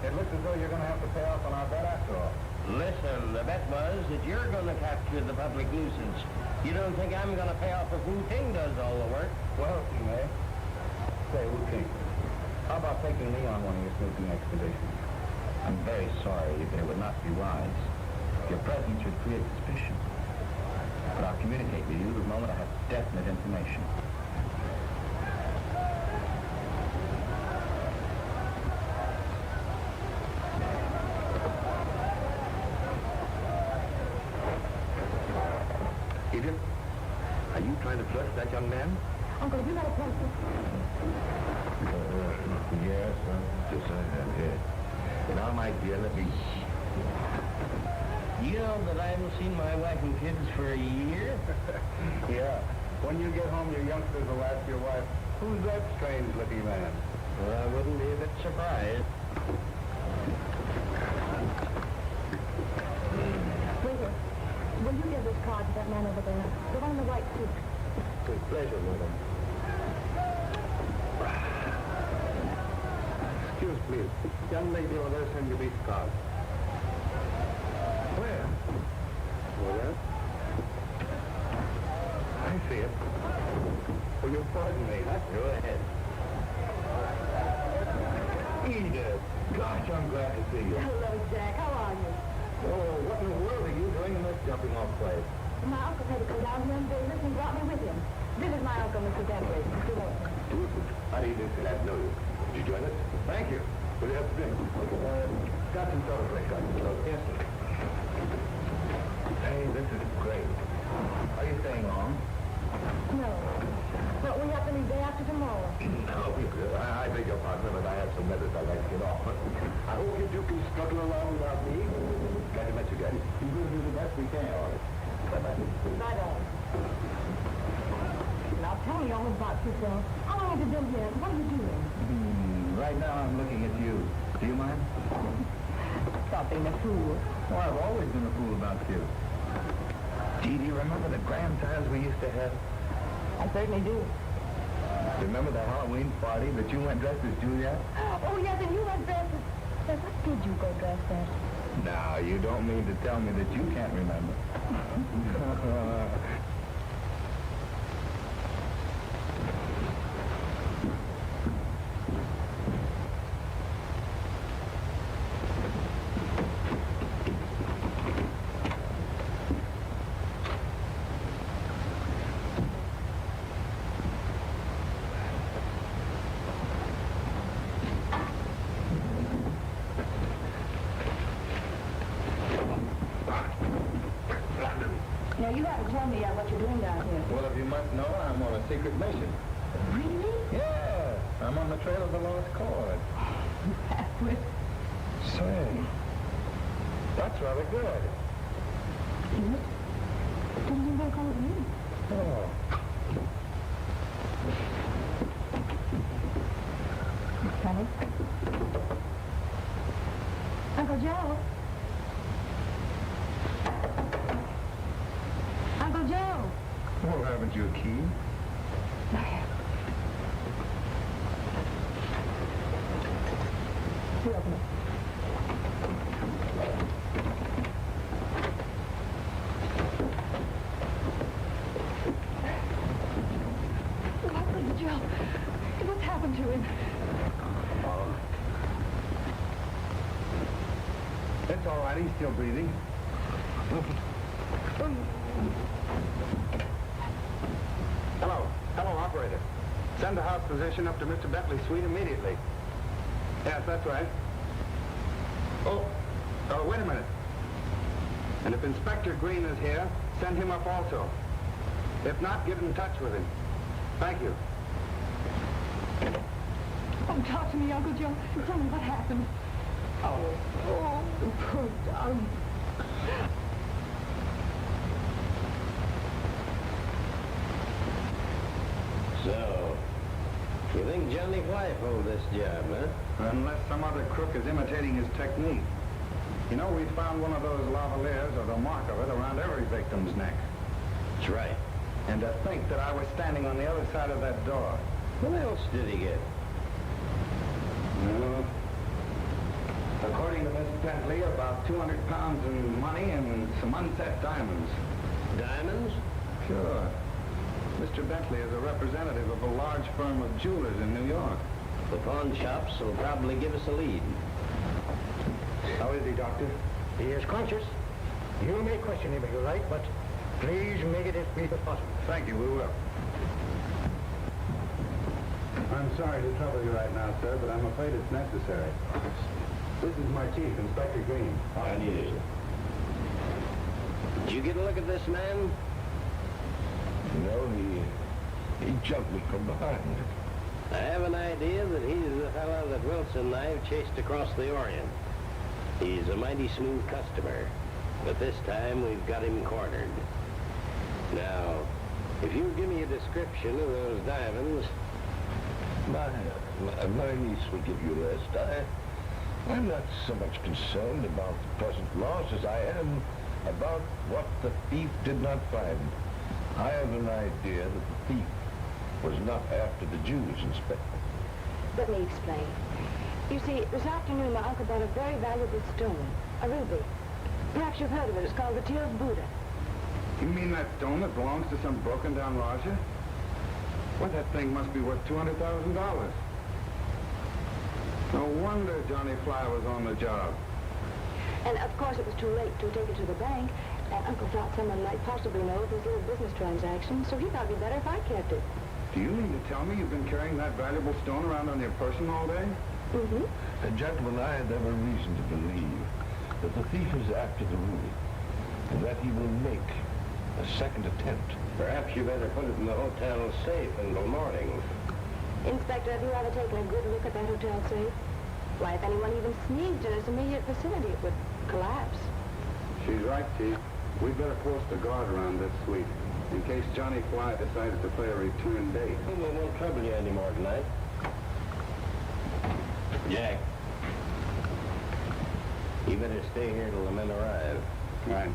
it looks as though you're going to have to pay off on our bet after all. Listen, the bet was that you're going to capture the public nuisance. You don't think I'm going to pay off if Wu Ting does all the work? Well, you may. Say, Wu Ting, how about taking me on one of your snooping expeditions? I'm very sorry, but it would not be wise. Your presence should create suspicion. But I'll communicate with you the moment I have definite information. Edith, are you trying to flirt with that young man? Uncle, you got a place. Yes, yes, I have, yes. Now, my dear, let me... You know that I haven't seen my wife and kids for a year? Yeah. When you get home, your youngsters will ask your wife, who's that strange-looking man? Well, I wouldn't be a bit surprised. Waiter, will you give this card to that man over there? The one in the white suit. With pleasure, madam. Excuse, please. Young lady over there send you these cards. Where? Over there? I see it. Will you pardon me, huh? Go ahead. Edith! Gosh, I'm glad to see you. Hello, Jack. How are you? Oh, what in the world are you doing in this jumping-off place? My uncle had to come down here on business and brought me with him. This is my uncle, Mr. Bentley. Mr. Wilson. How do you do, sir? I know you. Did you join us? Thank you. Will you have a drink? Got some soda, please. Yes, sir. Hey, this is great. Are you staying long? No. But we have to leave day after tomorrow. No, I beg your pardon, but I have some letters I'd like to get off. I hope you two can struggle along without me. Glad to meet you guys. We'll do the best we can. Bye-bye. Bye-bye. Now tell me all about yourself. How long have you been here? What are you doing? Right now, I'm looking at you. Do you mind? Stop being a fool. Oh, I've always been a fool about you. Gee, do you remember the grand times we used to have? I certainly do. Remember the Halloween party that you went dressed as Juliet? Oh, yes, and you went dressed as... What did you go dressed as? Now, you don't mean to tell me that you can't remember. Now, you haven't told me yet what you're doing down here. Well, if you must know, I'm on a secret mission. Really? Yeah, I'm on the trail of the lost chord. Halfwit. Say, that's rather good. Is it? Didn't you go call it me? Oh. Kelly? Uncle Joe? Uncle Joe! Well, haven't you a key? You open it. Uncle Joe, what's happened to him? It's all right. He's still breathing. Hello. Hello, operator. Send the house physician up to Mr. Bentley's suite immediately. Yes, that's right. Oh, wait a minute. And if Inspector Green is here, send him up also. If not, get in touch with him. Thank you. Oh, talk to me, Uncle Joe. Tell me what happened. Oh, poor darling. So, you think Johnny Fly pulled this job, huh? Unless some other crook is imitating his technique. You know, we found one of those lavaliers, or the mark of it, around every victim's neck. That's right. And to think that I was standing on the other side of that door. What else did he get? Well, according to Miss Bentley, about 200 pounds in money and some unset diamonds. Diamonds? Sure. Mr. Bentley is a representative of a large firm of jewelers in New York. The pawn shops will probably give us a lead. How is he, Doctor? He is conscious. You may question him if you like, but please make it as brief as possible. Thank you, we will. I'm sorry to trouble you right now, sir, but I'm afraid it's necessary. This is my chief, Inspector Green. I need it. Did you get a look at this man? No, he jumped me from behind. I have an idea that he's the fellow that Wilson and I have chased across the Orient. He's a mighty smooth customer, but this time we've got him cornered. Now, if you give me a description of those diamonds... My niece will give you a list. I'm not so much concerned about the present loss as I am about what the thief did not find. I have an idea that the thief was not after the Jews, Inspector. Let me explain. You see, this afternoon my uncle bought a very valuable stone, a ruby. Perhaps you've heard of it. It's called the Tear of Buddha. You mean that stone that belongs to some broken-down Raja? Well, that thing must be worth $200,000. No wonder Johnny Fly was on the job. And of course it was too late to take it to the bank, and Uncle thought someone might possibly know of his little business transaction, so he thought it'd be better if I kept it. Do you mean to tell me you've been carrying that valuable stone around on your person all day? Mm-hmm. Gentlemen, I had every reason to believe that the thief is after the ruby, and that he will make a second attempt. Perhaps you better put it in the hotel safe until morning. Inspector, have you ever taken a good look at that hotel safe? Why, if anyone even sneezed in its immediate vicinity, it would collapse. She's right, Chief. We'd better post a guard around this suite, in case Johnny Fly decides to play a return date. We won't trouble you anymore tonight. Jack. You better stay here till the men arrive. Right.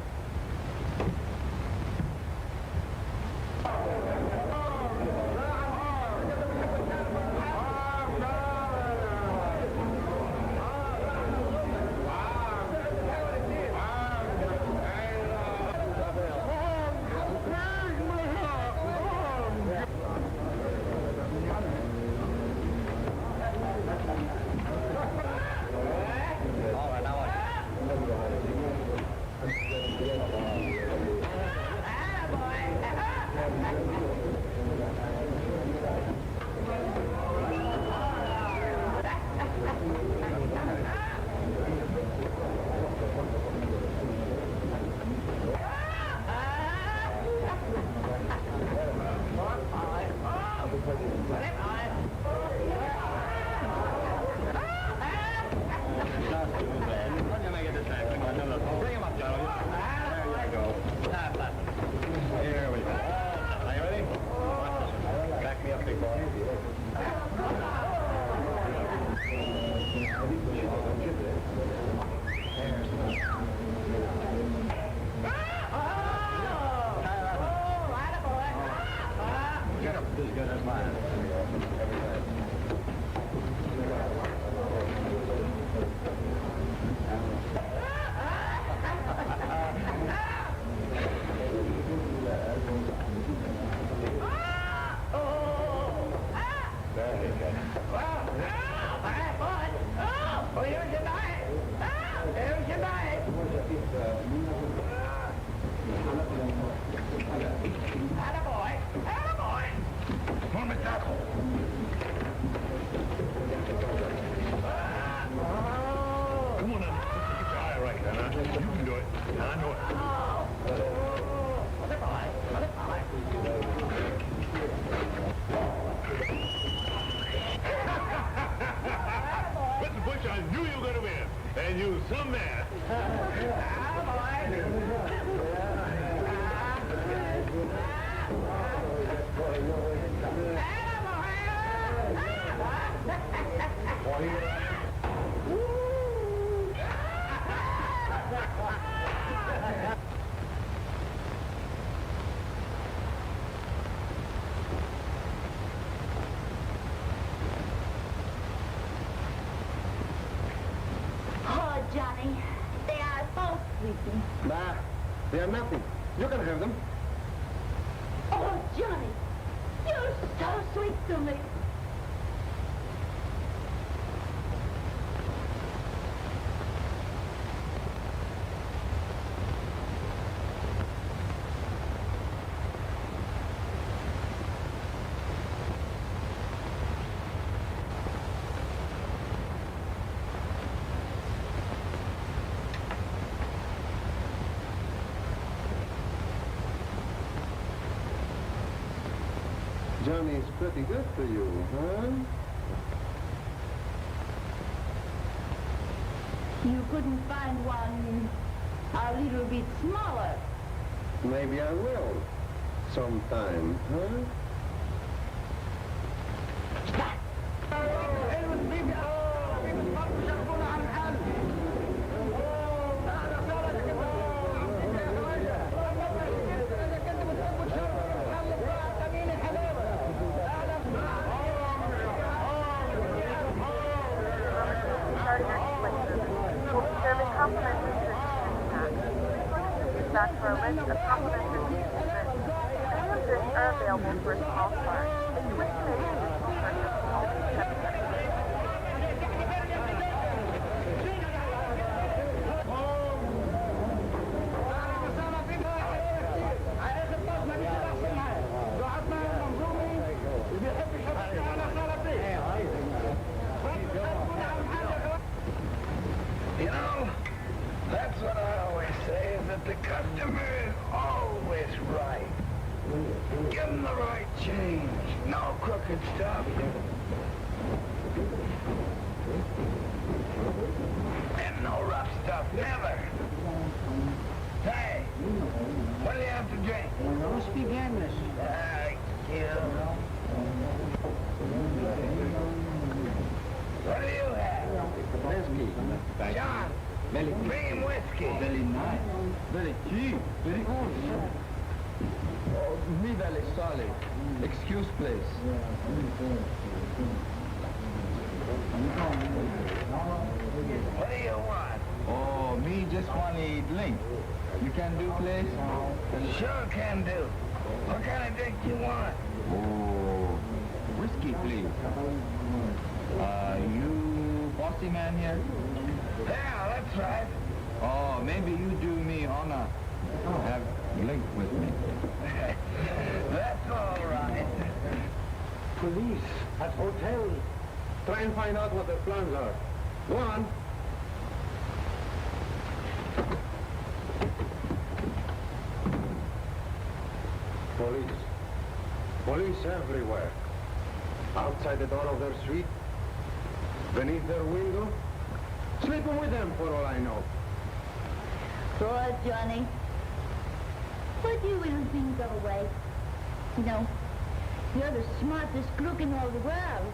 sweetie? Bah, they are nothing. You can have them. Oh, Johnny, you're so sweet to me. Johnny's pretty good for you, huh? You couldn't find one a little bit smaller. Maybe I will. Sometime, huh? Back for a list of complimentary treatments. Many of drinks are available for a small charge. If you wish to make an additional purchase, all be accepted. You know, that's what I always say, is that the customer is always right. Give them the right change, no crooked stuff. And no rough stuff, never. Hey, what do you have to drink? Don't speak English. Thank you. What do you have? Whiskey. John, bring him whiskey. Very nice. Very cheap. Very good. Oh, me very solid. Excuse, please. What do you want? Oh, me just want to drink. You can do, please? Sure can do. What kind of drink you want? Oh, whiskey, please. You bossy man here? Yeah, that's right. Oh, maybe you do me honor. Have drink with me. That's all right. Police at hotel. Try and find out what their plans are. Go on. Police. Police everywhere. Outside the door of their suite. Beneath their window. Sleeping with them for all I know. Poor Johnny. But you will think of a way. You know, you're the smartest crook in all the world.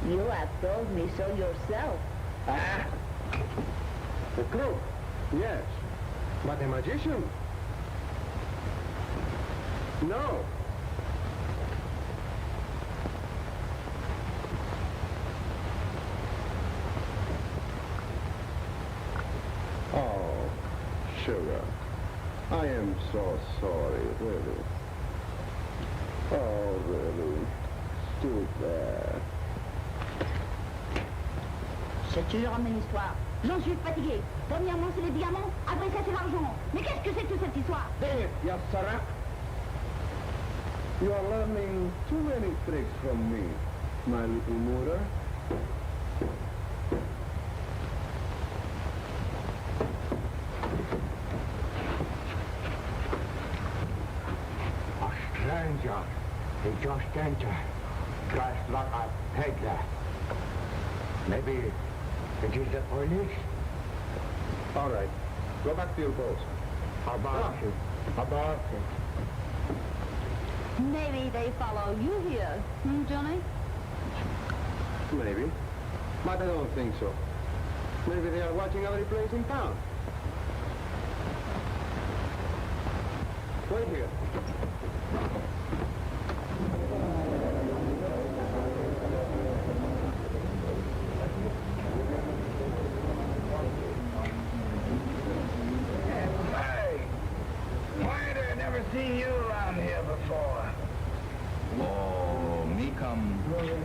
You have told me so yourself. Ah! The crook? Yes. But a magician? No. Oh, sugar. I am so sorry, really. Oh, really. Too bad. C'est toujours la même histoire. J'en suis fatigué. Premièrement, c'est les diamants. Après ça, c'est l'argent. Mais qu'est-ce que c'est toute cette histoire? Dang it, yes, Sarah. You are learning too many tricks from me, my little mother. A stranger. He just entered, dressed like a peddler. Maybe it is the police? All right. Go back to your post. How about you? How about you? Maybe they follow you here, Johnny? Maybe. But I don't think so. Maybe they are watching other planes in town. Wait here.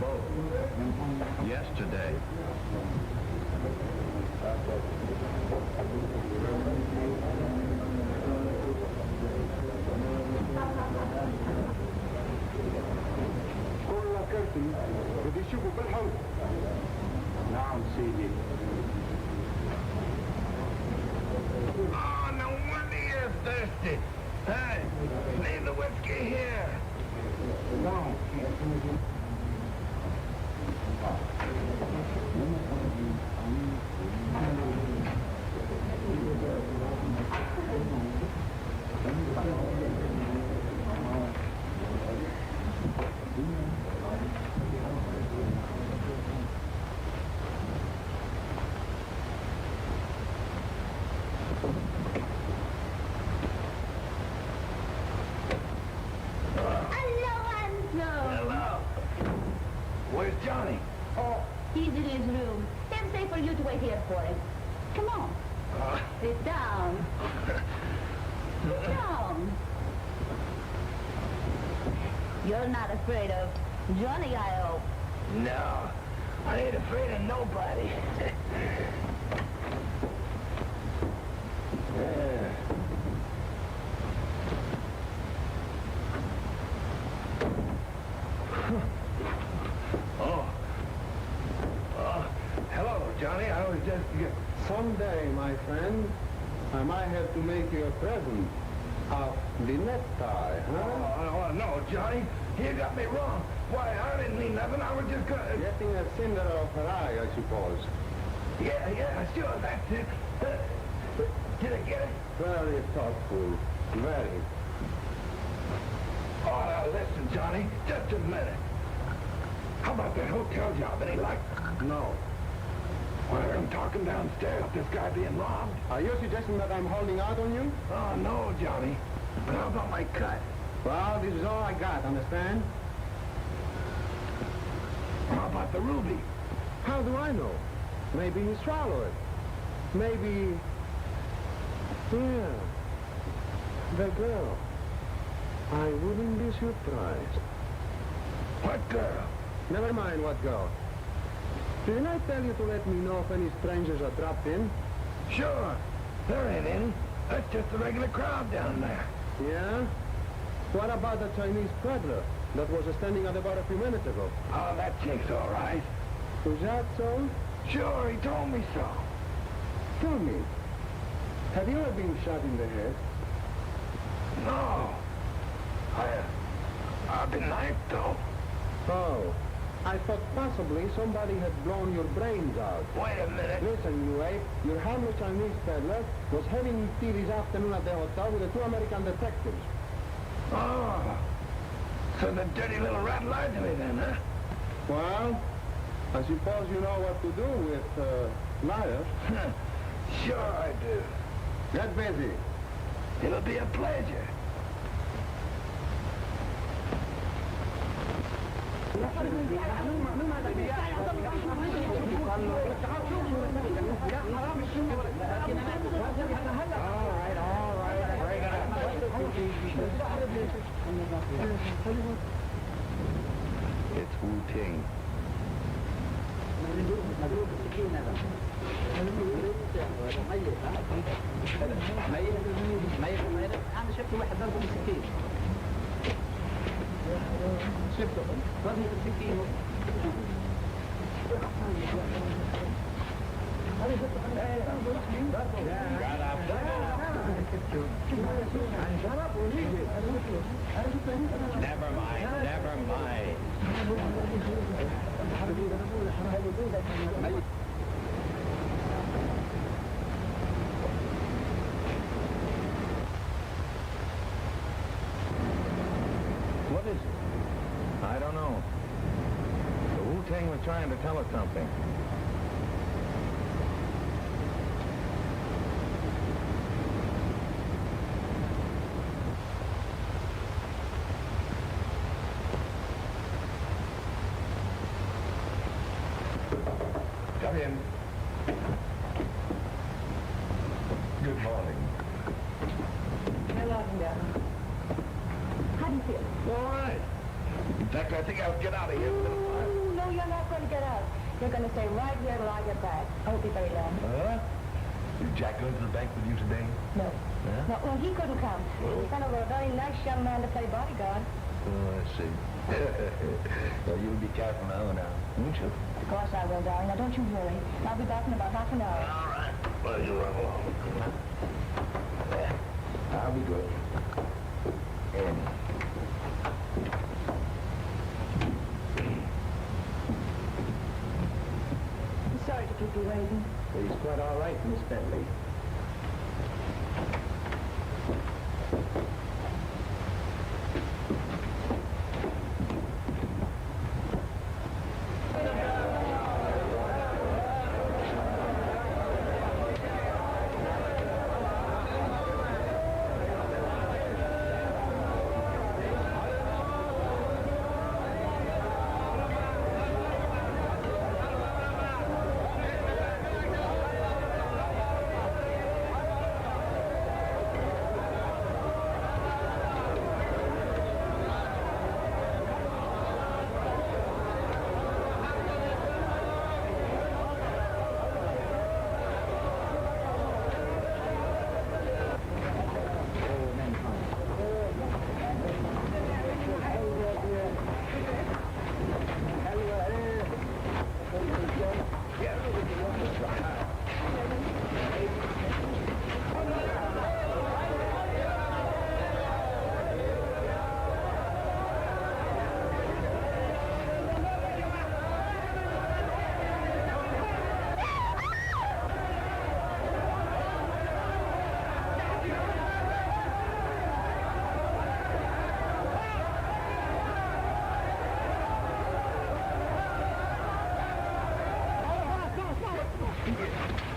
boat yesterday. كل كرتي بدي اشوفه بالحوض. نعم سيدي. Oh, no wonder you're thirsty. Hey, leave the whiskey here. No. Where's Johnny? Oh, he's in his room. They'll say for you to wait here for him. Come on. Sit down. Sit down. You're not afraid of Johnny, I hope. No, I ain't afraid of nobody. Hello, Johnny. I was just... Someday, my friend, I might have to make you a present of the necktie, huh? Oh, no, Johnny. You got me wrong. Why, I didn't mean nothing. I was just gonna... Getting a cinder off her eye, I suppose. Yeah, sure, that's it. Did I get it? Very thoughtful. Very. Oh, now listen, Johnny. Just a minute. How about that hotel job? Any luck? No. Well, I'm talking downstairs. This guy being robbed. Are you suggesting that I'm holding out on you? Oh, no, Johnny. But how about my cut? Well, this is all I got, understand? How about the ruby? How do I know? Maybe he swallowed it. Maybe... Yeah. The girl. I wouldn't be surprised. What girl? Never mind what girl. Didn't I tell you to let me know if any strangers are dropped in? Sure. There ain't any. That's just a regular crowd down there. Yeah? What about the Chinese peddler that was standing at the bar a few minutes ago? Oh, that chick's all right. Is that so? Sure, he told me so. Tell me, have you ever been shot in the head? No. I've been knifed, though. Oh. I thought possibly somebody had blown your brains out. Wait a minute. Listen, you ape. Your harmless Chinese peddler was having tea this afternoon at the hotel with the 2 American detectives. Oh. So the dirty little rat lied to me then, huh? Well, I suppose you know what to do with liars. Sure I do. Get busy. It'll be a pleasure. All right. Break it up. It's Wu-Ting. انا شفت واحد ضربه بالسكين شفته ضربه بالسكين Never mind. What is it? I don't know. The Wu-Tang was trying to tell us something. Come in. Good morning. Hello, How do you feel? All right. In fact, I think I'll get out of here in a little while. Ooh, no, you're not going to get out. You're going to stay right here till I get back. I won't be very long. Did Jack go to the bank with you today? No. Yeah? No, well, he couldn't come. He's kind of a very nice young man to play bodyguard. Oh, I see. Well, you'll be careful now, won't you? Of course I will, darling. Now, don't you worry. I'll be back in about half an hour. All right. Well, you run along. There. I'll be good. I'm sorry to keep you waiting. He's quite all right, Miss Bentley.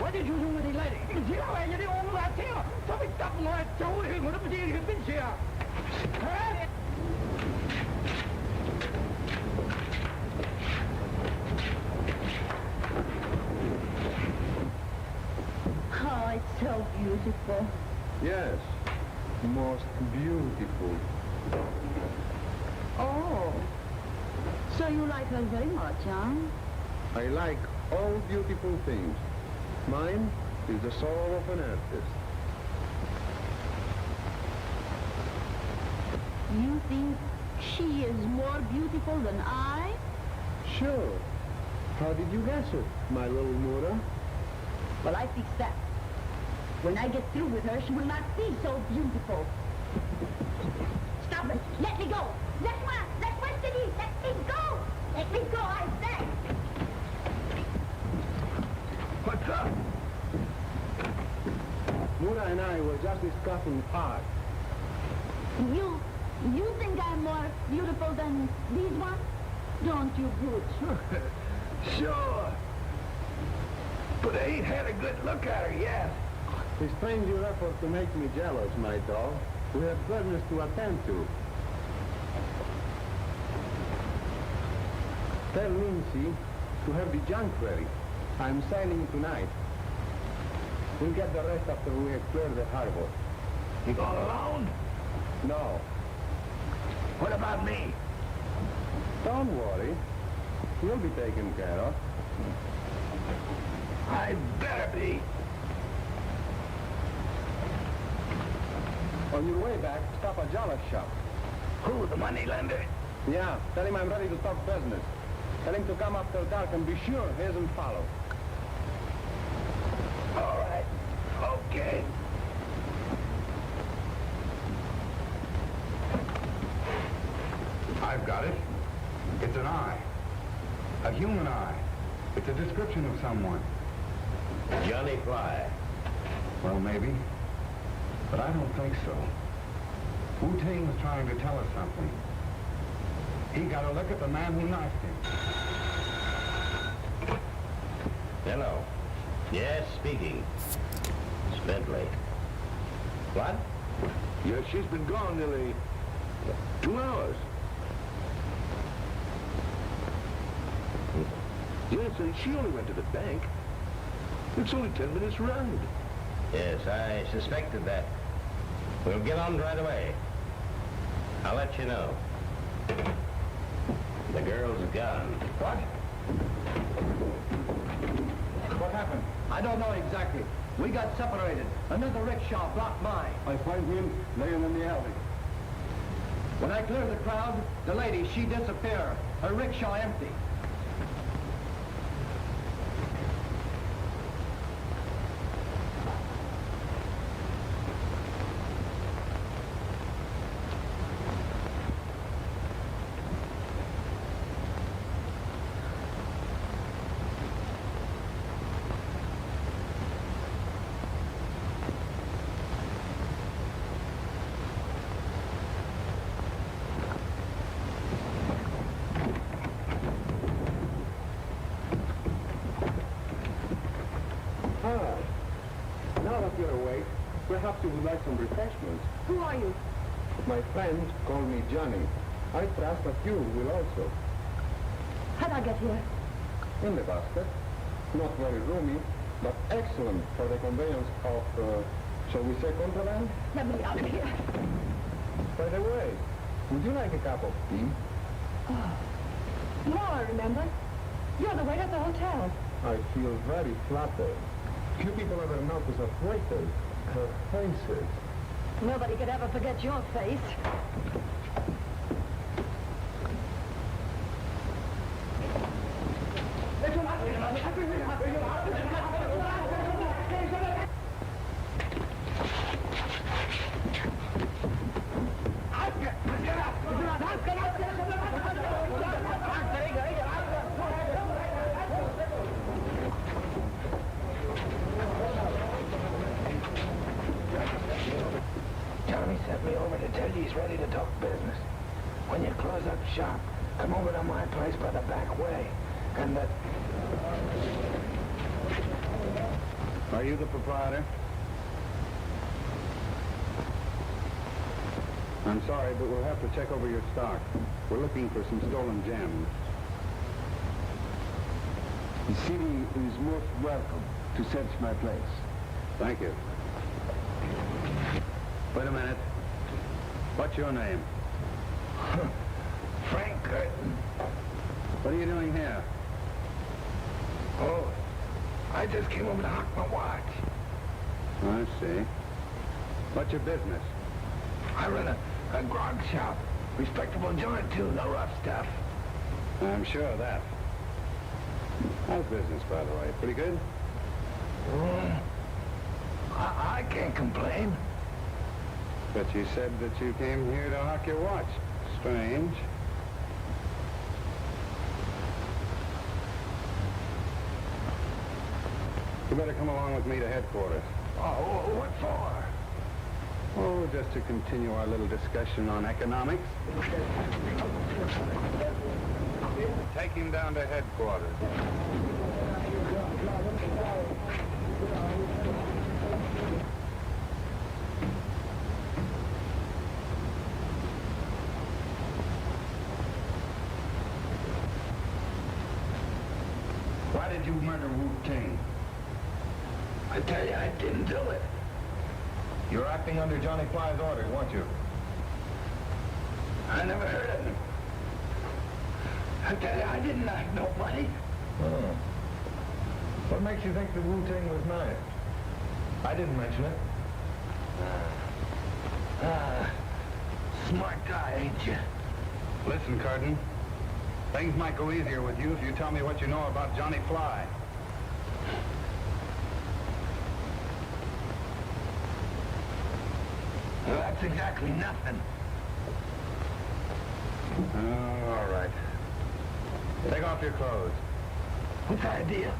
What did you do with the lady? Chị đâu vậy? Chị ôm lại theo. Sao bị tập ngoài chỗ thì người nó bị đi bên kia. Hả? Oh, it's so beautiful. Yes, most beautiful. Oh, so you like her very much, huh? I like all beautiful things. Mine is the soul of an artist. You think she is more beautiful than I? Sure. How did you guess it, my little Mura? Well, I fix that. When I get through with her, she will not be so beautiful. Stop it! Let me go! Let me go! Let me go, I say! What's up? Mura and I were just discussing art. You think I'm more beautiful than these ones? Don't you, Boots? Sure. But I ain't had a good look at her yet. Restrain your effort to make me jealous, my doll. We have business to attend to. Tell Lindsay to have the junk ready. I'm sailing tonight. We'll get the rest after we have cleared the harbor. You going alone? No. What about me? Don't worry. You'll be taken care of. I better be. On your way back, stop at Jolli's shop. Who, the money lender? Yeah, tell him I'm ready to talk business. Tell him to come after dark and be sure he doesn't follow. All right. Okay. I've got it. It's an eye. A human eye. It's a description of someone. Johnny Fly. Well, maybe. But I don't think so. Wu-Ting was trying to tell us something. He got a look at the man who knifed him. Hello. Yes, speaking. It's Bentley. What? Yes, she's been gone nearly 2 hours. Yes, and she only went to the bank. It's only 10 minutes ride. Yes, I suspected that. We'll get on right away. I'll let you know. The girl's gone. What? What happened? I don't know exactly. We got separated. Another rickshaw blocked mine. I find him laying in the alley. When I cleared the crowd, the lady, she disappeared. Her rickshaw empty. Now that you're awake, perhaps you would like some refreshments. Who are you? My friends call me Johnny. I trust that you will also. How'd I get here? In the basket. Not very roomy, but excellent for the conveyance of, shall we say, contraband? Let me out of here. By the way, would you like a cup of tea? Oh. Now I remember. You're the waiter at the hotel. I feel very flattered. Few people ever notice of waiters, her faces. Nobody could ever forget your face. Johnny sent me over to tell you he's ready to talk business. When you close up shop, come over to my place by the back way. And that... Are you the proprietor? I'm sorry, but we'll have to check over your stock. We're looking for some stolen gems. The city is most welcome to search my place. Thank you. Wait a minute. What's your name? Frank Curtin. What are you doing here? Oh, I just came over to hock my watch. I see. What's your business? I run a grog shop. Respectable joint, too. No rough stuff. I'm sure of that. How's business, by the way? Pretty good? I can't complain. But you said that you came here to hock your watch. Strange. You better come along with me to headquarters. Oh, what for? Oh, just to continue our little discussion on economics. Take him down to headquarters. Why did you murder Wu-Ting? I tell you, I didn't do it. You're acting under Johnny Fly's orders, weren't you? I never heard of him. I tell you, I didn't knife nobody. Oh. What makes you think the Wu-Ting was knifed? I didn't mention it. Smart guy, ain't you? Listen, Curtin. Things might go easier with you if you tell me what you know about Johnny Fly. Well, that's exactly nothing. Oh, all right. Take off your clothes. What's the idea?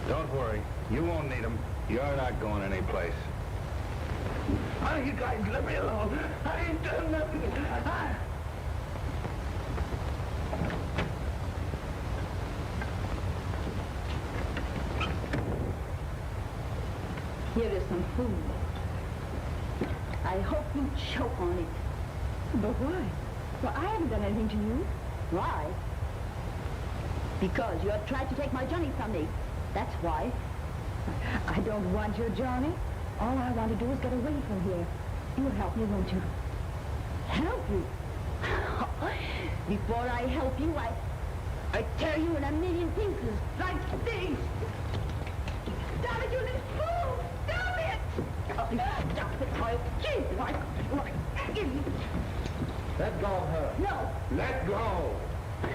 Don't worry. You won't need them. You're not going anyplace. Why don't you guys let me alone? I ain't done nothing. Here is some food. I hope you choke on it. But why? Well, I haven't done anything to you. Why? Because you have tried to take my Johnny from me. That's why. I don't want your Johnny. All I want to do is get away from here. You'll help me, won't you? Help you? Before I help you, I tear you in a million pieces, like things. Stop it, you little fool! Stop it! Stop it, I'll kill you. Let go of her. No. Let go.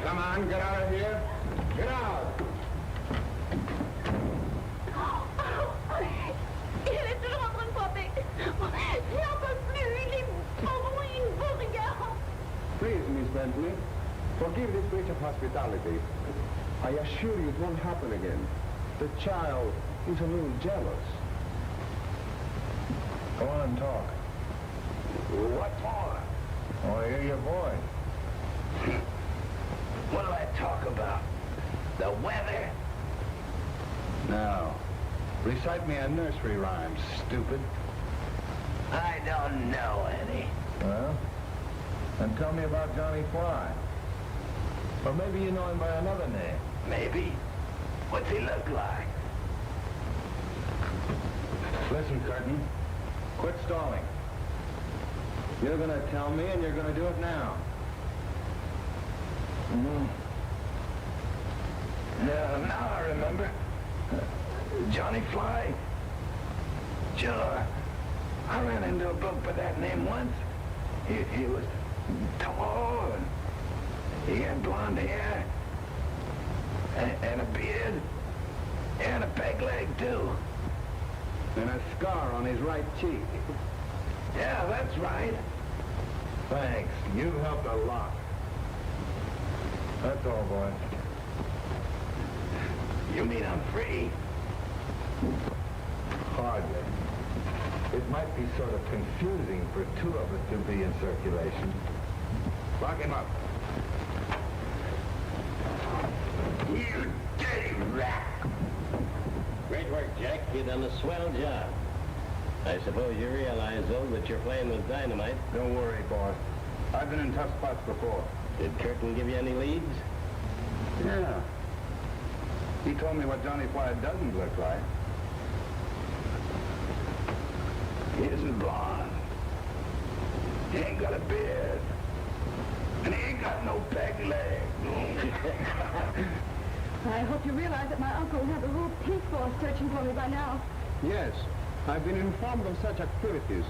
Come on, get out of here. Get out. Please, Miss Bentley, forgive this breach of hospitality. I assure you it won't happen again. The child is a little jealous. Go on and talk. What more? I want to hear your voice. What'll I talk about? The weather? Now, recite me a nursery rhyme, stupid. I don't know any. Well, then tell me about Johnny Fly. Or maybe you know him by another name. Maybe. What's he look like? Listen, Curtin. Quit stalling. You're going to tell me, and you're going to do it now. Now I remember. Johnny Fly? Sure. I ran into a bloke by that name once. He was tall, and he had blonde hair, and a beard, and a peg leg, too. And a scar on his right cheek. Yeah, that's right. Thanks. You've helped a lot. That's all, boy. You mean I'm free? Hardly. It might be sort of confusing for two of us to be in circulation. Lock him up. You dirty rat! Great work, Jack. You done a swell job. I suppose you realize, though, that you're playing with dynamite. Don't worry, boss. I've been in tough spots before. Did Curtin give you any leads? Yeah. He told me what Johnny Fly doesn't look like. He isn't blonde. He ain't got a beard. And he ain't got no peg leg. I hope you realize that my uncle will have the whole police force searching for me by now. Yes, I've been informed of such activities,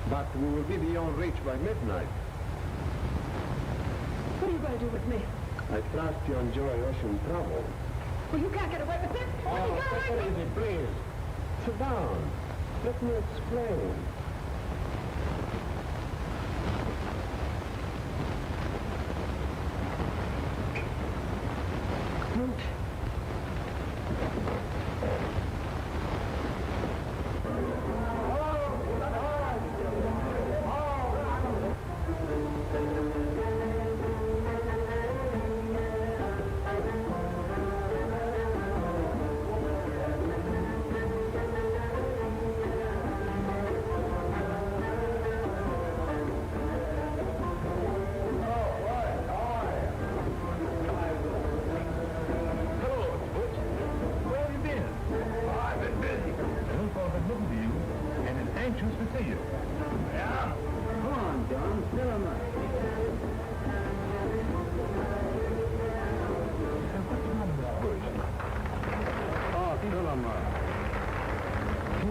but we will be beyond reach by midnight. What are you going to do with me? I trust you enjoy ocean travel. Well, you can't get away with this. Oh, take it easy, please. Sit down. Let me explain.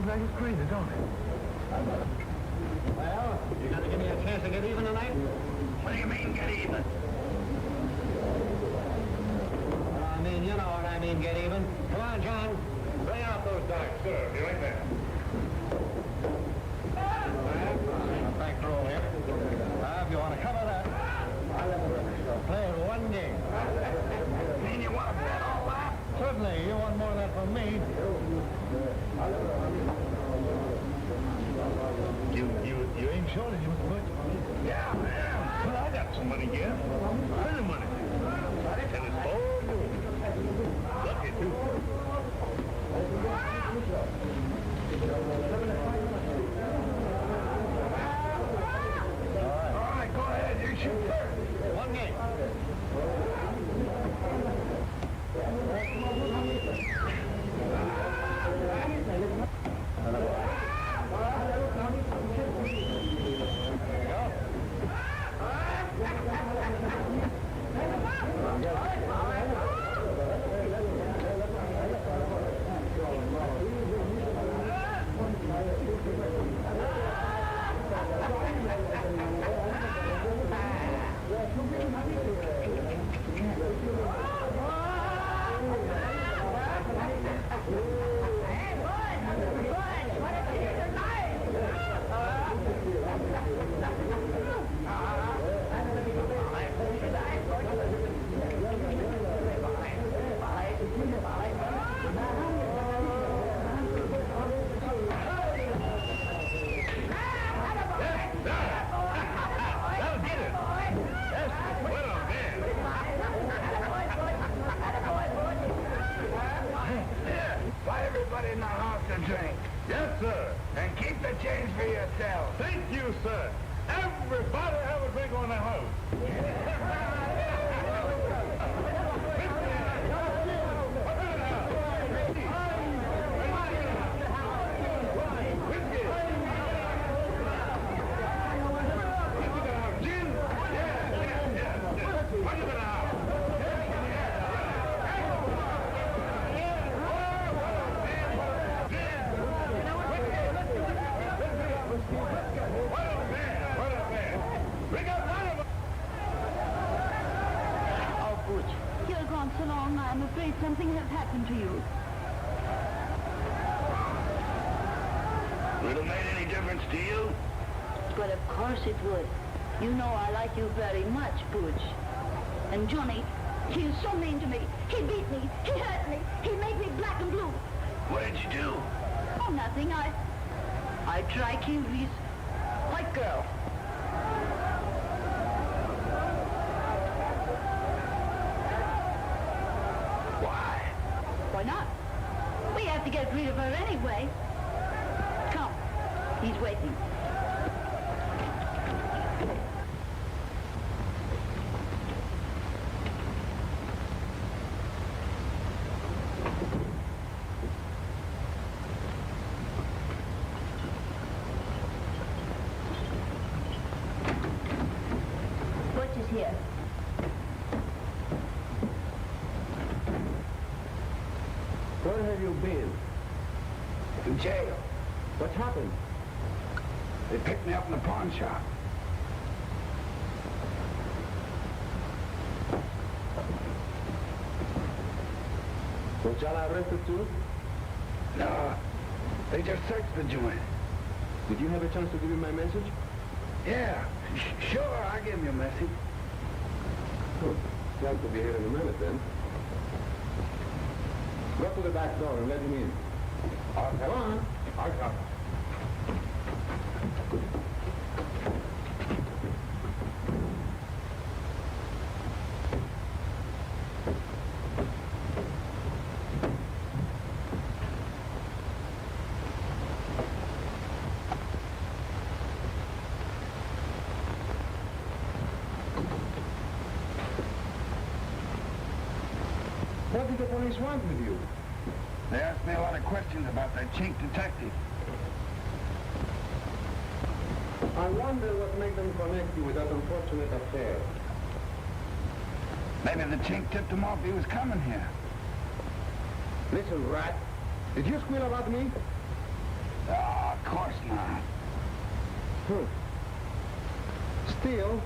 It's crazy, don't it? Well, you gonna give me a chance to get even tonight? What do you mean, get even? I mean, you know what I mean, get even. Come on, John. Bring out those dice, sir. Be right there. Back roll here. If you want to cover that, play one game. Mean you want to bet all that? Certainly, you want more than that from me. You ain't sure that you was good? Yeah, man. Well, I got some money here. Plenty of money. And it's all yours. Lucky, too. All right, go ahead. You shoot first. One game. Buy everybody in the house a drink. Yes, sir. And keep the change for yourself. Thank you, sir. Everybody have a drink on the house. You're gone so long, I'm afraid something has happened to you. Would it have made any difference to you? But of course it would. You know I like you very much, Butch. And Johnny, he is so mean to me. He beat me. He hurt me. He made me black and blue. What did you do? Oh, nothing. I try kill this white girl. Why? Why not? We have to get rid of her anyway. Come. He's waiting. Butch is here. Where have you been? In jail. What happened? They picked me up in the pawn shop. Was y'all arrested too? No, they just searched the joint. Did you have a chance to give me my message? Yeah, sure, I'll give you a message. Glad to be here in a minute then. Go to the back door and let him in. Go on. I'll come. What did the police want with you? They asked me a lot of questions about that chink detective. I wonder what made them connect you with that unfortunate affair. Maybe the chink tipped him off he was coming here. Listen, rat. Did you squeal about me? Oh, of course not. Still,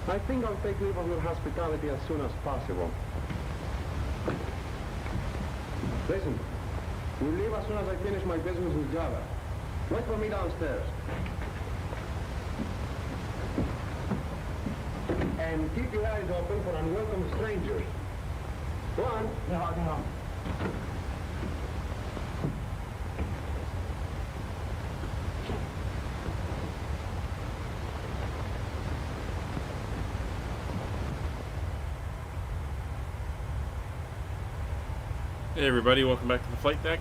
I think I'll take leave of your hospitality as soon as possible. Listen, we'll leave as soon as I finish my business with Java. Wait for me downstairs. And keep your eyes open for unwelcome strangers. Go on. No. Hey everybody, welcome back to the flight deck.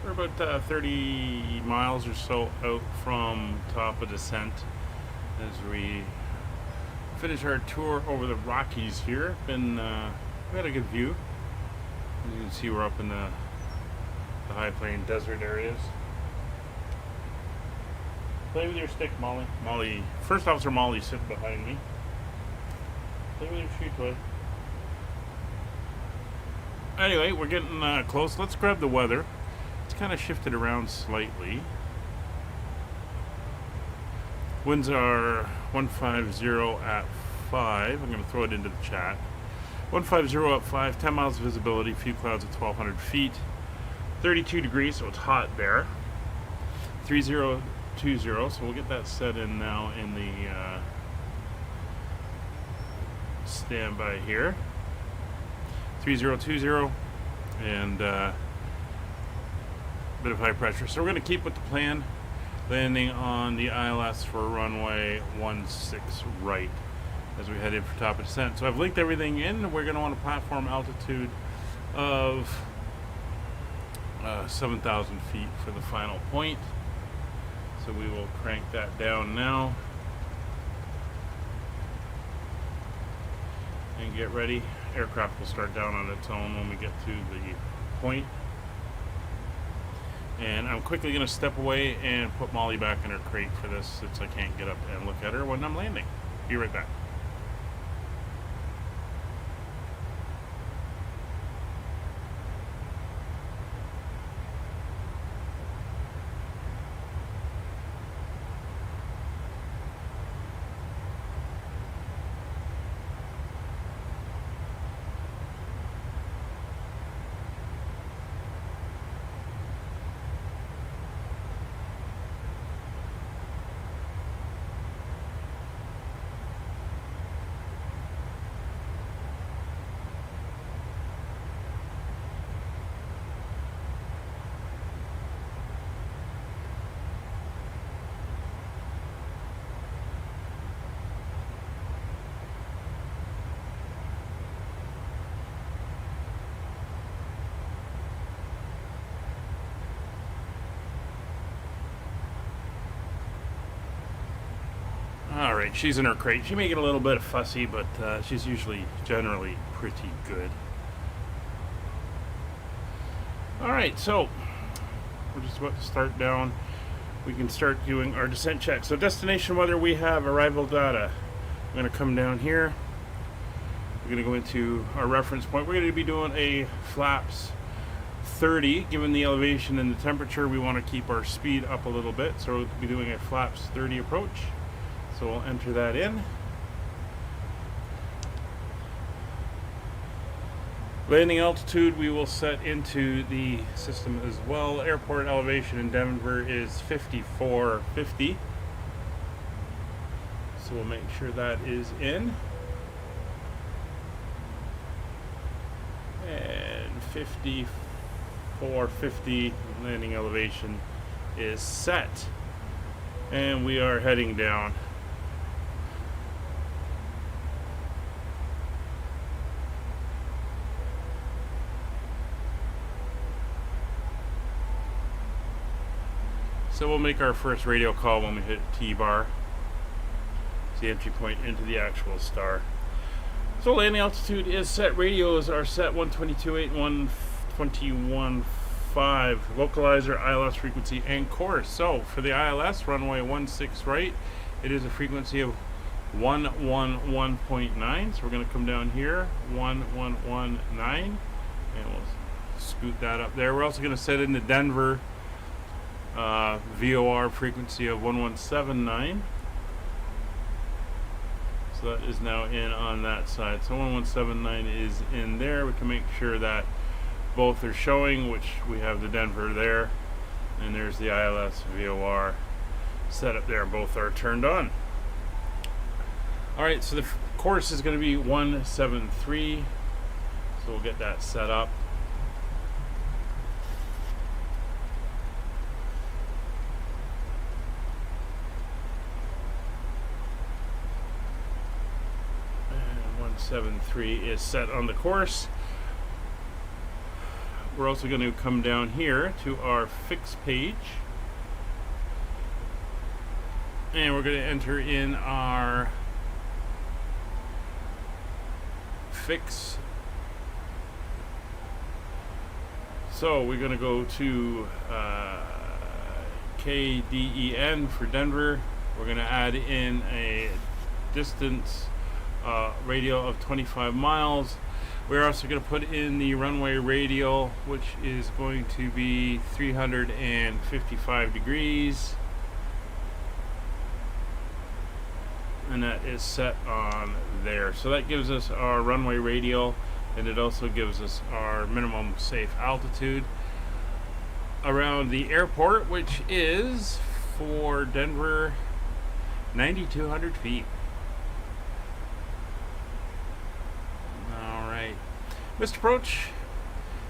We're about 30 miles or so out from top of descent as we finish our tour over the Rockies here. We had a good view. As you can see, we're up in the high plain desert areas. Play with your stick, Molly. Molly, First Officer Molly sitting behind me. Play with your shoe toy. Anyway, we're getting close. Let's grab the weather. It's kind of shifted around slightly. Winds are 150 at 5. I'm going to throw it into the chat. 150 at 5, 10 miles of visibility, few clouds at 1,200 feet. 32 degrees, so it's hot there. 3020, so we'll get that set in now in the standby here. 3020 and bit of high pressure. So we're going to keep with the plan, landing on the ILS for runway 16 right as we head in for top of descent. So I've linked everything in. We're going to want a platform altitude of 7,000 feet for the final point. So we will crank that down now and get ready. Aircraft will start down on its own when we get to the point. And I'm quickly going to step away and put Molly back in her crate for this, since I can't get up and look at her when I'm landing. Be right back. Alright, she's in her crate. She may get a little bit fussy, but she's usually generally pretty good. Alright, so we're just about to start down. We can start doing our descent check. So destination weather, we have arrival data. I'm going to come down here. We're going to go into our reference point. We're going to be doing a flaps 30. Given the elevation and the temperature, we want to keep our speed up a little bit. So we'll be doing a flaps 30 approach. So we'll enter that in. Landing altitude we will set into the system as well. Airport elevation in Denver is 5450. So we'll make sure that is in. And 5450 landing elevation is set. And we are heading down. So we'll make our first radio call when we hit T-bar. It's the entry point into the actual star. So landing altitude is set. Radios are set 122.8 and 121.5. Localizer, ILS frequency, and course. So for the ILS, runway 16 right, it is a frequency of 111.9. So we're going to come down here, 1119, and we'll scoot that up there. We're also going to set in the Denver VOR frequency of 1179. So that is now in on that side. So 1179 is in there. We can make sure that both are showing, which we have the Denver there, and there's the ILS VOR set up there. Both are turned on. Alright, so the course is going to be 173. So we'll get that set up. And 173 is set on the course. We're also going to come down here to our fix page. And we're going to enter in our fix. So we're going to go to KDEN for Denver. We're going to add in a distance radio of 25 miles. We're also going to put in the runway radial, which is going to be 355 degrees. And that is set on there. So that gives us our runway radial, and it also gives us our minimum safe altitude around the airport, which is for Denver 9,200 feet. Alright. Missed approach.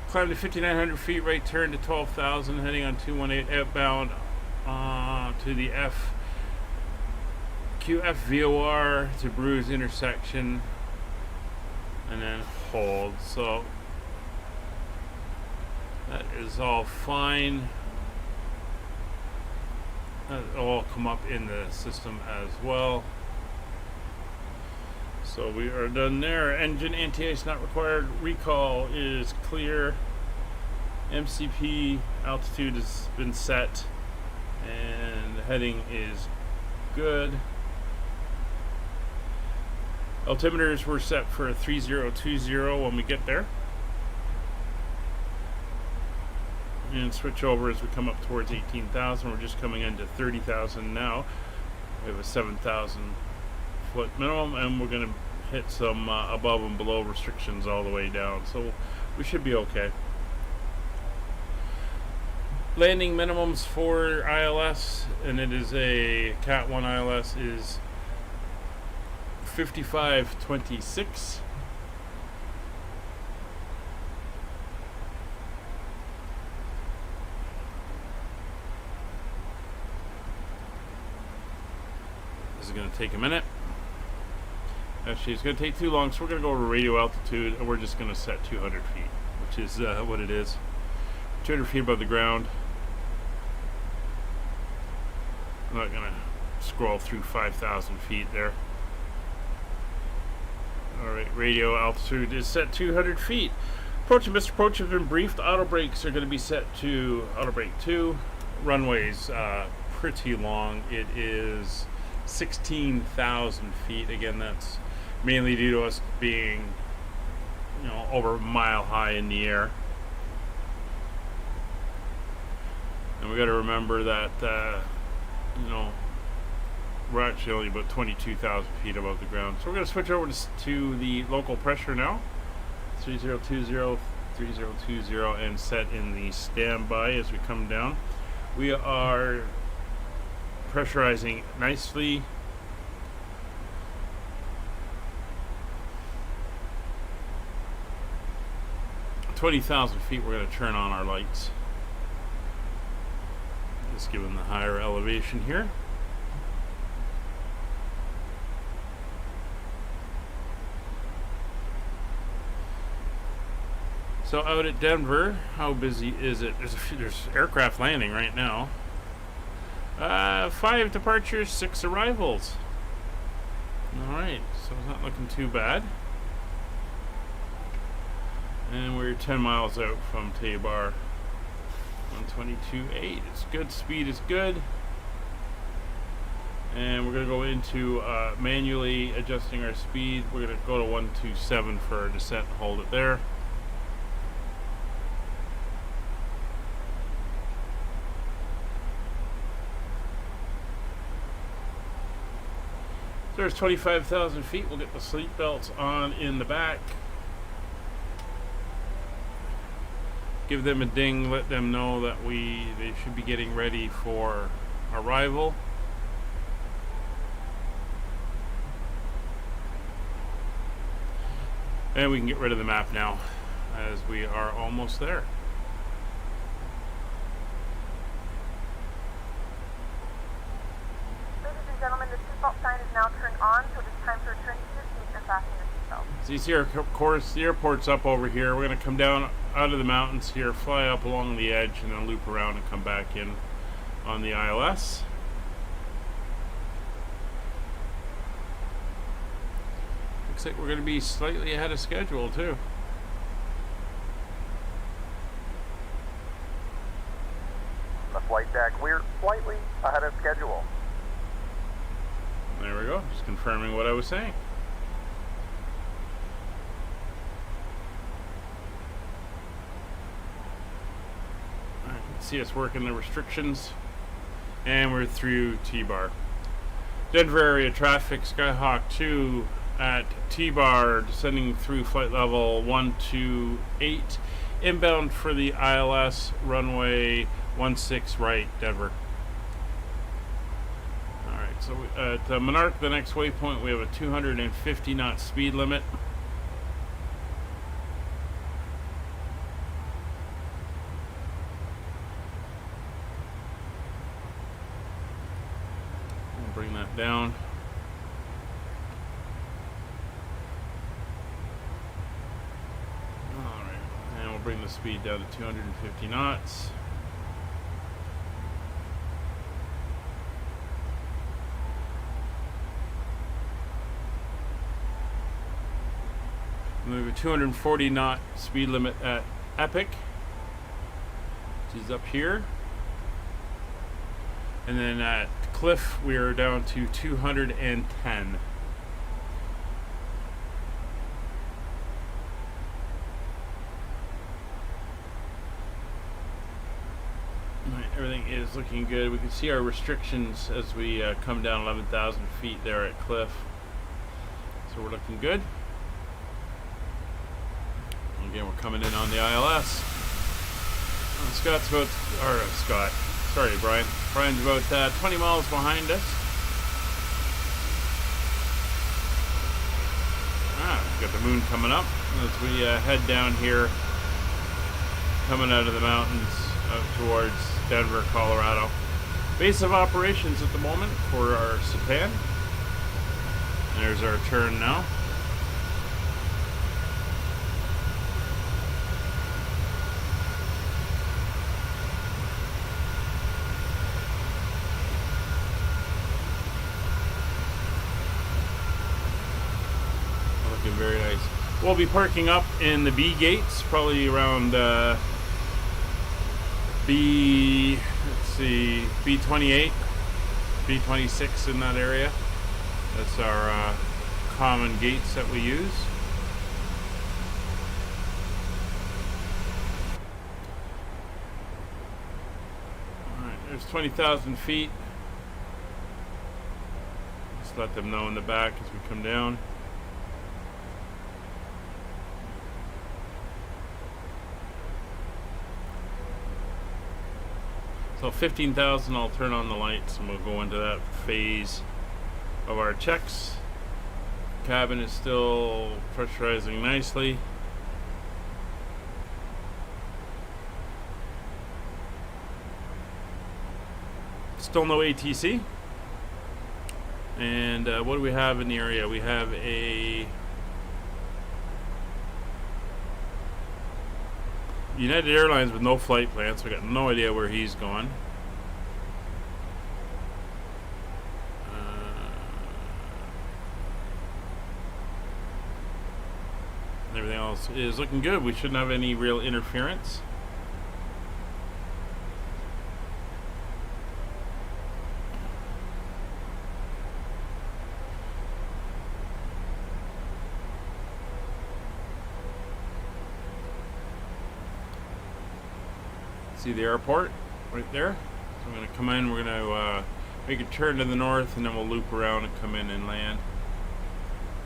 Climb to 5,900 feet, right turn to 12,000, heading on 218 outbound to the QF VOR to Bruce intersection, and then hold. So that is all fine. That'll all come up in the system as well. So we are done there. Engine anti-ice not required. Recall is clear. MCP altitude has been set, and the heading is good. Altimeters were set for 3020 when we get there. And switch over as we come up towards 18,000. We're just coming into 30,000 now. We have a 7,000 foot minimum, and we're going to hit some above and below restrictions all the way down. So we should be okay. Landing minimums for ILS, and it is a Cat 1 ILS, is 5526. This is going to take a minute. Actually, it's going to take too long, so we're going to go over radio altitude, and we're just going to set 200 feet, which is what it is. 200 feet above the ground. I'm not going to scroll through 5,000 feet there. Alright, radio altitude is set 200 feet. Approach and missed approach have been briefed. Auto brakes are going to be set to auto brake 2. Runway's pretty long. It is 16,000 feet. Again, that's mainly due to us being, you know, over a mile high in the air. And we got to remember that, you know, we're actually only about 22,000 feet above the ground. So we're going to switch over to the local pressure now. 3020, 3020, and set in the standby as we come down. We are pressurizing nicely. At 20,000 feet, we're going to turn on our lights. Just given the higher elevation here. So out at Denver, how busy is it? There's aircraft landing right now. 5 departures, 6 arrivals. Alright, so it's not looking too bad. And we're 10 miles out from Tabar. 122.8. It's good. Speed is good. And we're going to go into manually adjusting our speed. We're going to go to 127 for our descent and hold it there. There's 25,000 feet. We'll get the seat belts on in the back. Give them a ding, let them know that they should be getting ready for arrival. And we can get rid of the map now, as we are almost there. Ladies and gentlemen, the seatbelt sign is now turned on, so it is time to return to your seats and fasten your seatbelt. So you see, of course, the airport's up over here. We're going to come down out of the mountains here, fly up along the edge, and then loop around and come back in on the ILS. Looks like we're going to be slightly ahead of schedule, too. The flight deck, we're slightly ahead of schedule. There we go, just confirming what I was saying. see us working the restrictions. And we're through T-bar. Denver area traffic, Skyhawk 2 at T-bar, descending through flight level 128. Inbound for the ILS, runway 16 right, Denver. Alright, so at Monarch, the next waypoint, we have a 250 knot speed limit. Bring that down. Alright, and we'll bring the speed down to 250 knots. And we have a 240 knot speed limit at Epic, which is up here. And then at Cliff, we are down to 210. Right, everything is looking good. We can see our restrictions as we come down 11,000 feet there at Cliff. So we're looking good. Again, we're coming in on the ILS. Scott's about, or Scott. Sorry, Brian. Brian's about 20 miles behind us. We've got the moon coming up as we head down here, coming out of the mountains up towards Denver, Colorado. Base of operations at the moment for our Cetan. There's our turn now. Very nice. We'll be parking up in the B gates, probably around B28, B26 in that area. That's our common gates that we use. Alright, there's 20,000 feet. Just let them know in the back as we come down. So 15,000, I'll turn on the lights and we'll go into that phase of our checks. Cabin is still pressurizing nicely. Still no ATC. And what do we have in the area? We have a United Airlines with no flight plans, so we got no idea where he's going. Everything else is looking good. We shouldn't have any real interference. See the airport right there. So I'm going to come in, we're going to make a turn to the north, and then we'll loop around and come in and land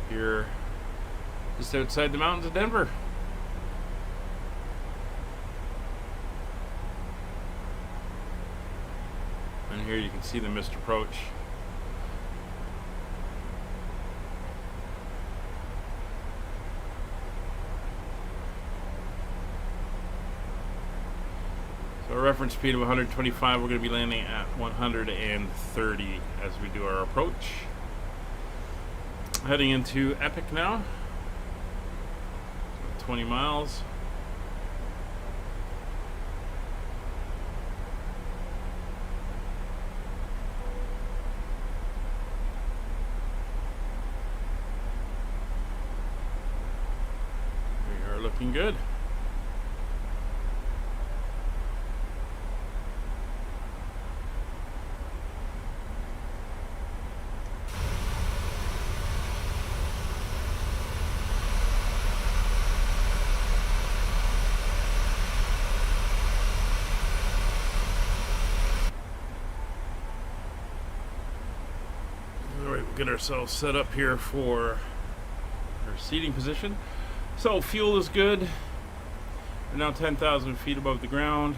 here just outside the mountains of Denver. And here you can see the missed approach. So a reference speed of 125, we're going to be landing at 130 as we do our approach. Heading into Epic now. 20 miles. We are looking good. get ourselves set up here for our seating position. So fuel is good. We're now 10,000 feet above the ground.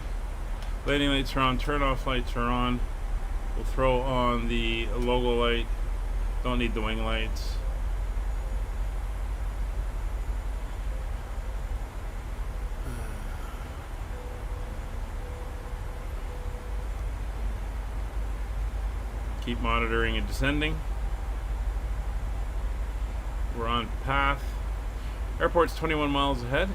Landing lights are on, turn-off lights are on. We'll throw on the logo light. Don't need the wing lights. Keep monitoring and descending. We're on path. Airport's 21 miles ahead.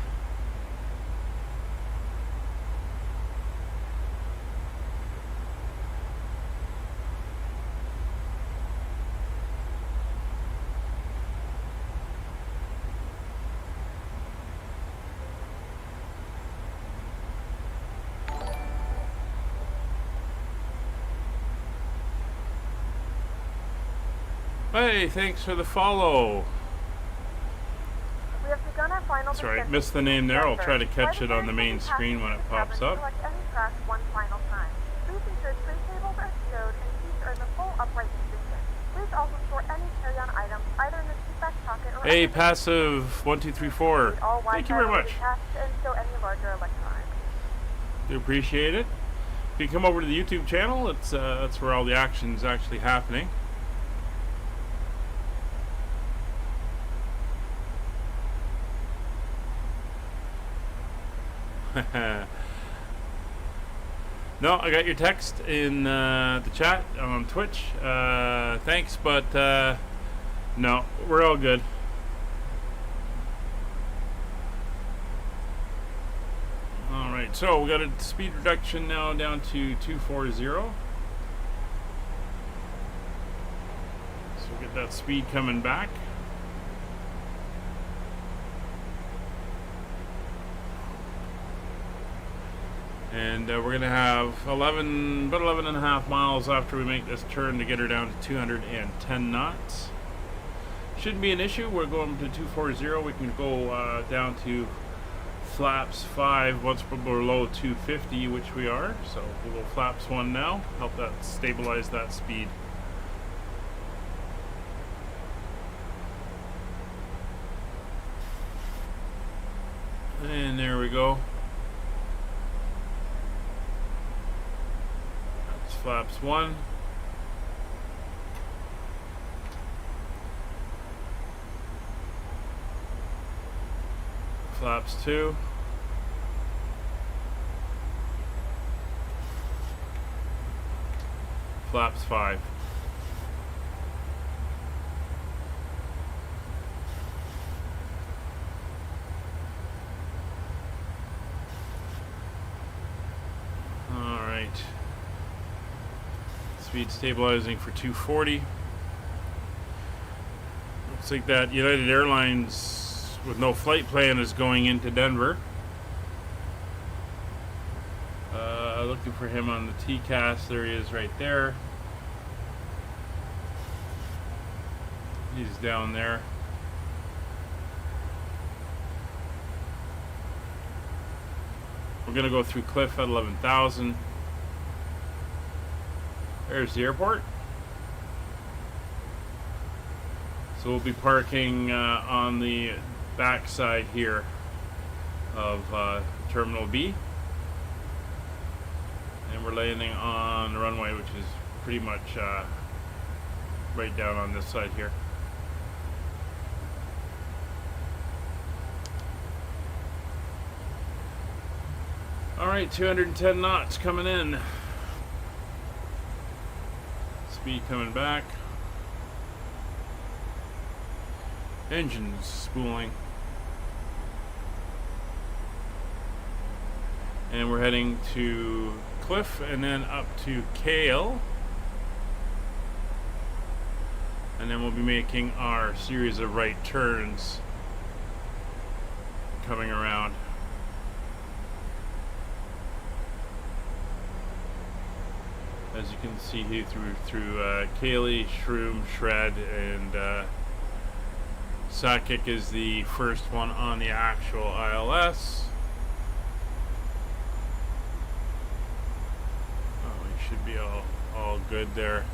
Hey, thanks for the follow. We have begun our final That's right, descent missed the name there. I'll try to catch it on the main Passengers screen when it pops up. select any track one final time. Please ensure tray tables are stowed and seats are in the full upright position. Please also store any carry-on items either in the seat back pocket or Hey, passive 1234. Thank you very much. And stow any larger electronics. Do appreciate it. If you come over to the YouTube channel, that's where all the action's actually happening. No, I got your text in the chat on Twitch. Thanks, but no, we're all good. Alright, so we got a speed reduction now down to 240. So we'll get that speed coming back. And we're going to have about 11 and a half miles after we make this turn to get her down to 210 knots. Shouldn't be an issue. We're going to 240. We can go down to flaps 5 once we're below 250, which we are. So we'll go flaps 1 now. Help that stabilize that speed. And there we go. Flaps 1. Flaps 2. Flaps 5. All right. Speed stabilizing for 240. Looks like that United Airlines with no flight plan is going into Denver. Looking for him on the TCAS. There he is right there. He's down there. We're going to go through Cliff at 11,000. There's the airport. So we'll be parking on the back side here of Terminal B. And we're landing on the runway, which is pretty much right down on this side here. Alright, 210 knots coming in. Speed coming back. Engines spooling. And we're heading to Cliff and then up to Kale. And then we'll be making our series of right turns coming around. As you can see here through Cayley, Shroom, Shred, and Sakic is the first one on the actual ILS. Oh, we should be all good there.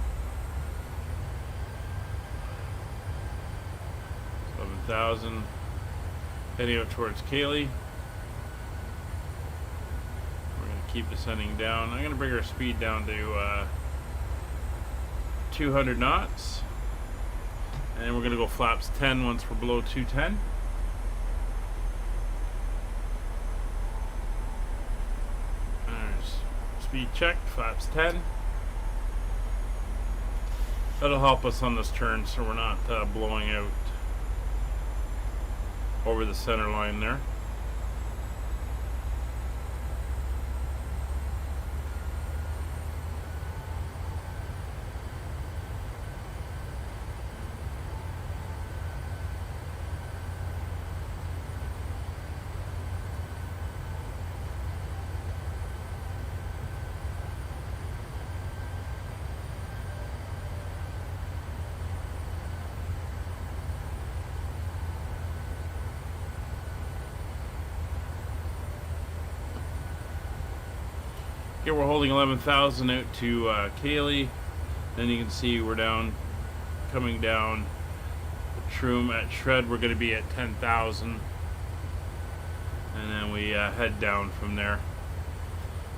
2,000. Heading out towards Cayley. We're going to keep descending down. I'm going to bring our speed down to 200 knots. And we're going to go flaps 10 once we're below 210. There's speed checked, flaps 10. That'll help us on this turn so we're not blowing out over the center line there. Here we're holding 11,000 out to Cayley. Then you can see we're down, coming down Shroom at Shred. We're going to be at 10,000. And then we head down from there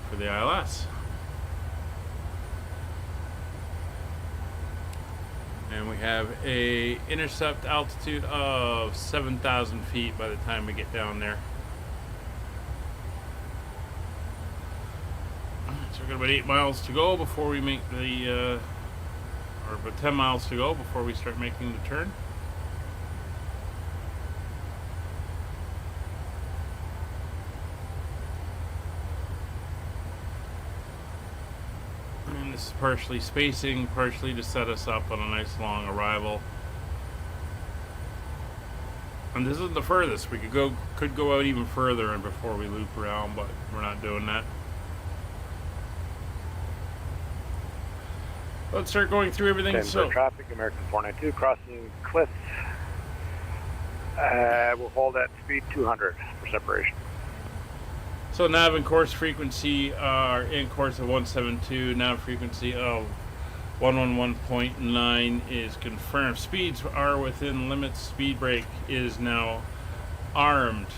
for the ILS. And we have a intercept altitude of 7,000 feet by the time we get down there. So we've got about 8 miles to go before we make the, or about 10 miles to go before we start making the turn. And this is partially spacing, partially to set us up on a nice long arrival. And this isn't the furthest. We could go out even further and before we loop around, but we're not doing that. Let's start going through everything. So traffic, American 492 crossing Cliff. We'll hold at speed 200 for separation. So nav and course frequency are in course of 172. Nav frequency of 111.9 is confirmed. Speeds are within limits. Speed brake is now armed.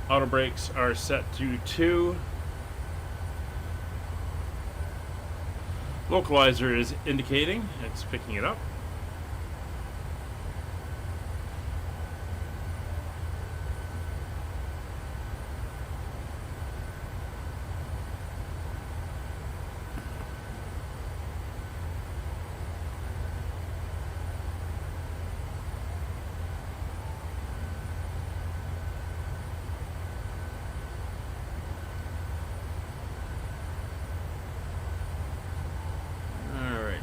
Auto brakes are set to 2. Localizer is indicating, it's picking it up.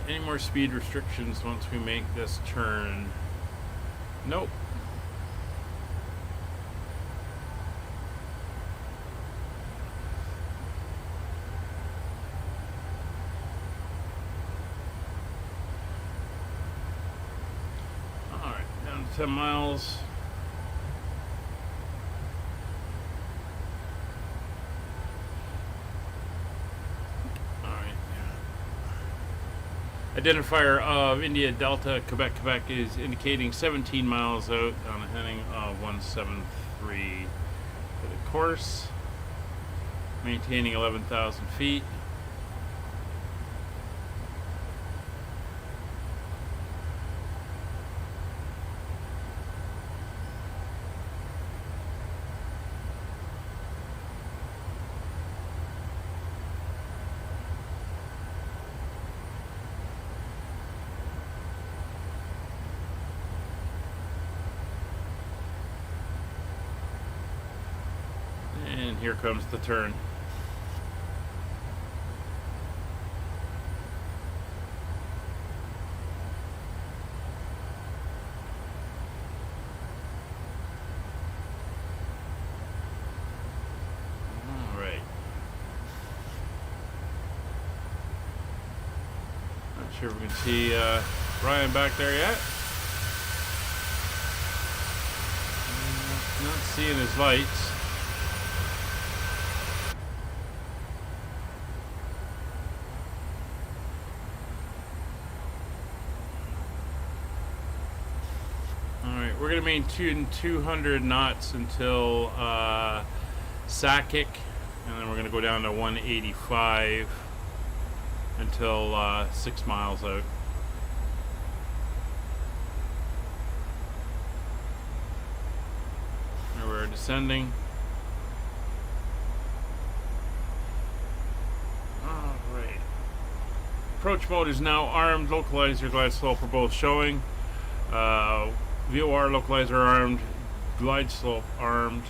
Any more speed restrictions once we make this turn? Nope. Alright, down to 10 miles. Identifier of India Delta Quebec is indicating 17 miles out on a heading of 173 for the course, maintaining 11,000 feet. And here comes the turn. All right. Not sure if we can see Brian back there yet. Not seeing his lights. Alright, we're going to maintain 200 knots until Sakic, and then we're going to go down to 185 until 6 miles out. There we're descending. Alright. Approach mode is now armed. Localizer, glide slope are both showing. VOR localizer armed. Glide slope armed.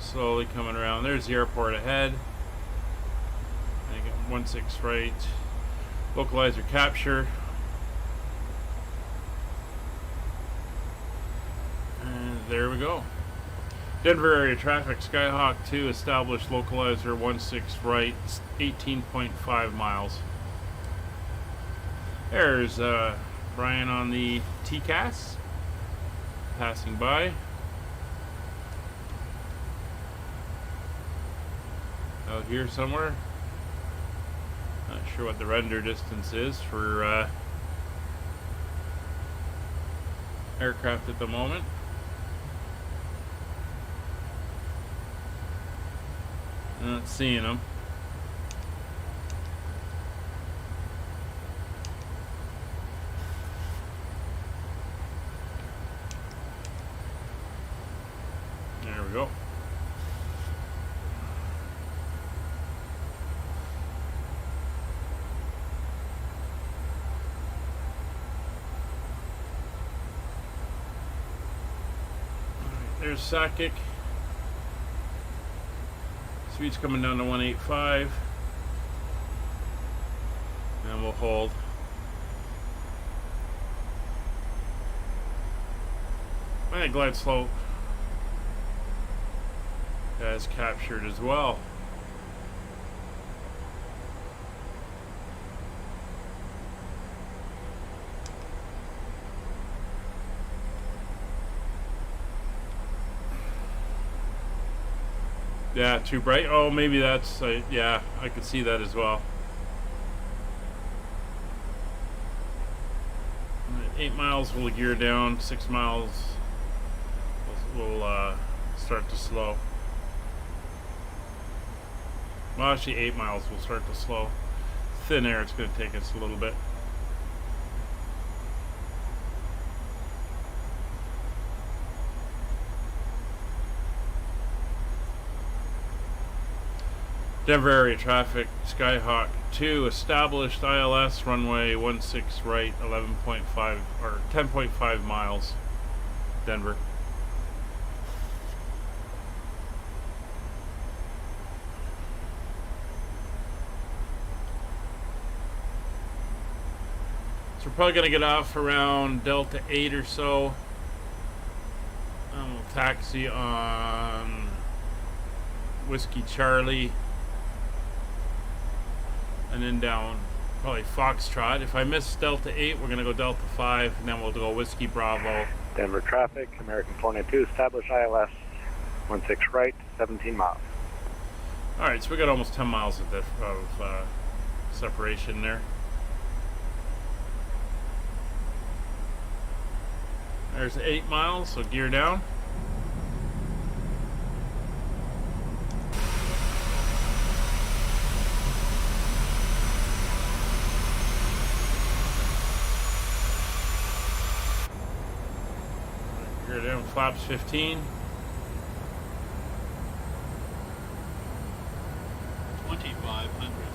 Slowly coming around. There's the airport ahead. I got 16 right. Localizer capture. And there we go. Denver area traffic. Skyhawk 2 established localizer 16 right. 18.5 miles. There's Brian on the TCAS. Passing by. Out here somewhere. Not sure what the render distance is for aircraft at the moment. Not seeing them. There we go. There's Sakic. Speed's coming down to 185. And we'll hold. My glide slope has captured as well. Yeah, too bright. Oh, maybe that's, yeah, I could see that as well. 8 miles we'll gear down, 6 miles we'll start to slow. Well, actually 8 miles we'll start to slow. Thin air, it's going to take us a little bit. Denver area traffic, Skyhawk 2 established ILS runway 16 right, 11.5 or 10.5 miles, Denver. So we're probably gonna get off around Delta 8 or so. We'll taxi on Whiskey Charlie. And then down probably Foxtrot. If I miss Delta 8, we're going to go Delta 5, and then we'll go Whiskey Bravo. Denver traffic, American 492, established ILS 16 right, 17 miles. Alright, so we got almost 10 miles of separation there. There's 8 miles, so gear down. Gear down, flaps 15.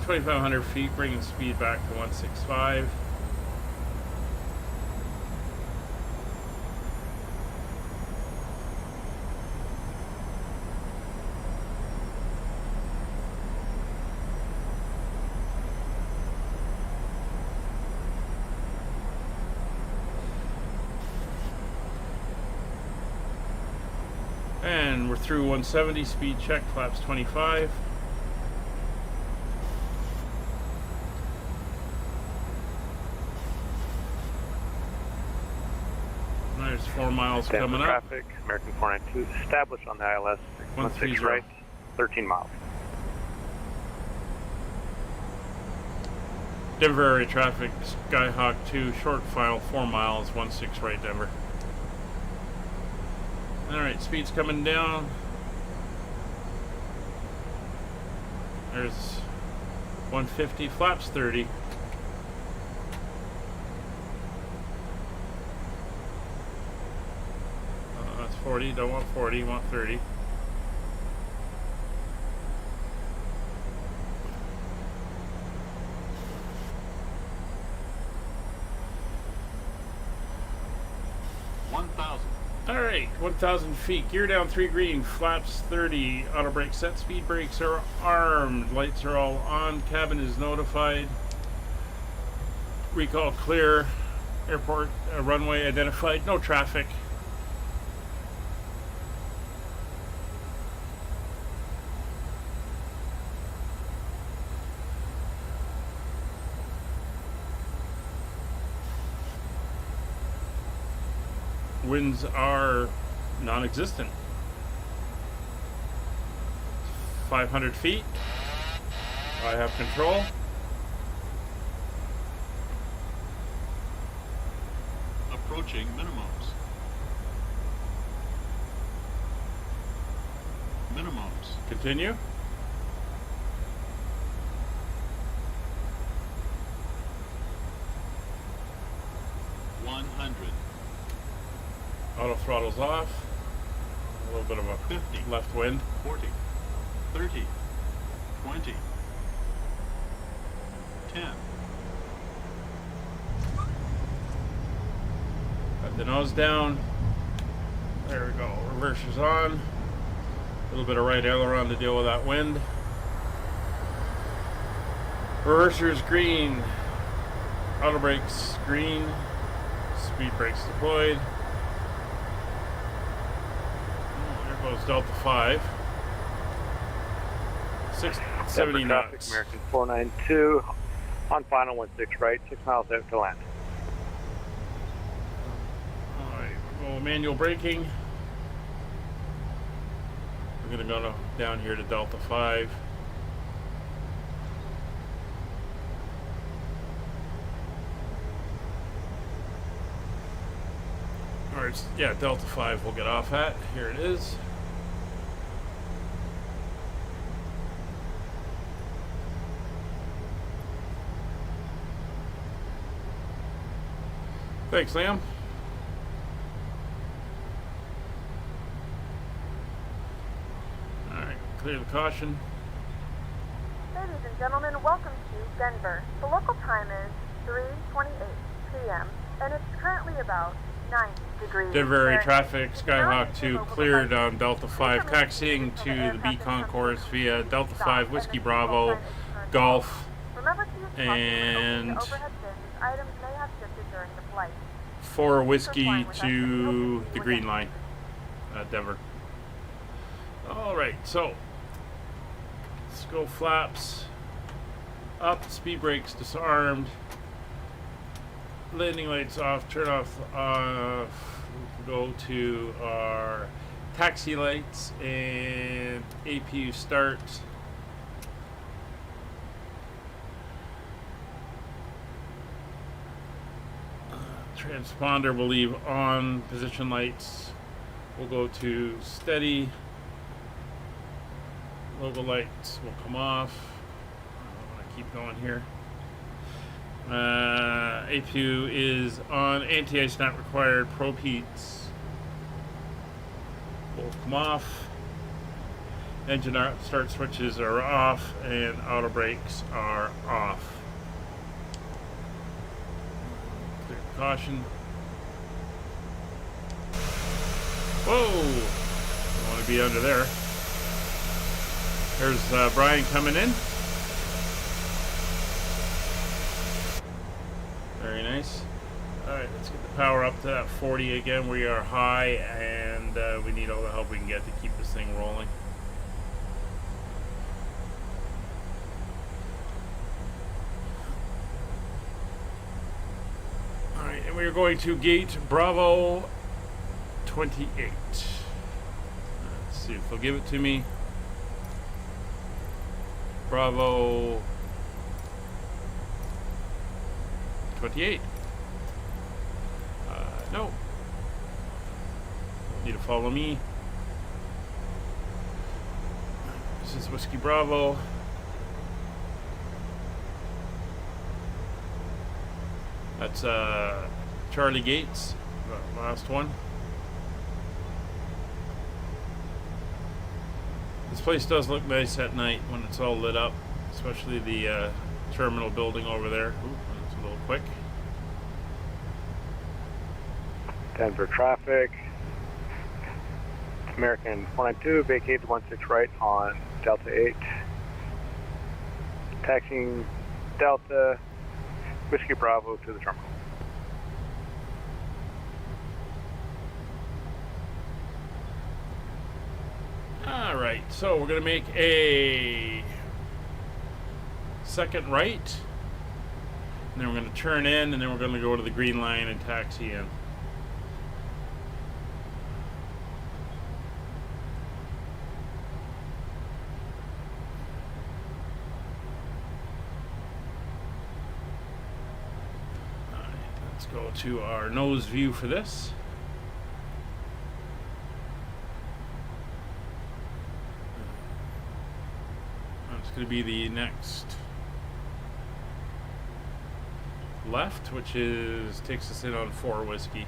2,500 feet, bringing speed back to 165. And we're through 170, speed check, flaps 25. There's 4 miles Denver coming up. Traffic, American 492, established on the ILS 16 right, 13 miles. Denver area traffic, Skyhawk 2, short file, 4 miles, 16 right, Denver. Alright, speed's coming down. There's 150, flaps 30. That's 40, don't want 40, want 30. Alright, 1,000 feet. Gear down 3 green, flaps 30. Auto brake set, speed brakes are armed. Lights are all on. Cabin is notified. Recall clear. Airport runway identified. No traffic. Winds are non-existent. 500 feet. I have control. Approaching minimums. Minimums. Continue. Auto throttle's off. A little bit of a 50, left wind. 40, 30, 20, 10. Got the nose down. There we go. Reverser's on. A little bit of right aileron to deal with that wind. Reverser's green. Auto brakes green. Speed brakes deployed. Goes Delta 5. 670 knots. American 492 on final 16 right, 6 miles out to land. Alright, we'll go manual braking. We're going to go down here to Delta 5. Or it's, yeah, Delta 5 we'll get off at. Here it is. Thanks, Liam. Alright, clear the caution. Ladies and gentlemen, welcome to Denver. The local time is 3:28 p.m. and it's currently about 90 degrees. Denver area traffic, Skyhawk 2 cleared on Delta 5, taxiing to the B concourse via Delta 5, Whiskey Bravo, Golf, and items may have shifted during the flight. 4 Whiskey to the green line, Denver. Alright, so let's go flaps up, speed brakes disarmed, landing lights off, turn off, go to our taxi lights and APU start. Transponder will leave on, position lights will go to steady, logo lights will come off. I want to keep going here. APU is on, anti-ice not required, probe heats will come off, engine start switches are off, and auto brakes are off. Clear caution. Whoa! Don't want to be under there. There's Brian coming in. Very nice. Alright, let's get the power up to that 40 again. We are high and we need all the help we can get to keep this thing rolling. Alright, and we are going to gate Bravo 28. Let's see if they'll give it to me. Bravo 28. No. Need a follow me. This is Whiskey Bravo. That's Charlie Gates, the last one. This place does look nice at night when it's all lit up, especially the terminal building over there. Ooh, that's a little quick. Denver traffic. American 492, vacate 16 right on Delta 8. Taxiing Delta, Whiskey Bravo to the terminal. Alright, so we're going to make a second right, and then we're going to turn in, and then we're going to go to the green line and taxi in. Let's go to our nose view for this. That's going to be the next left, which takes us in on 4 Whiskey.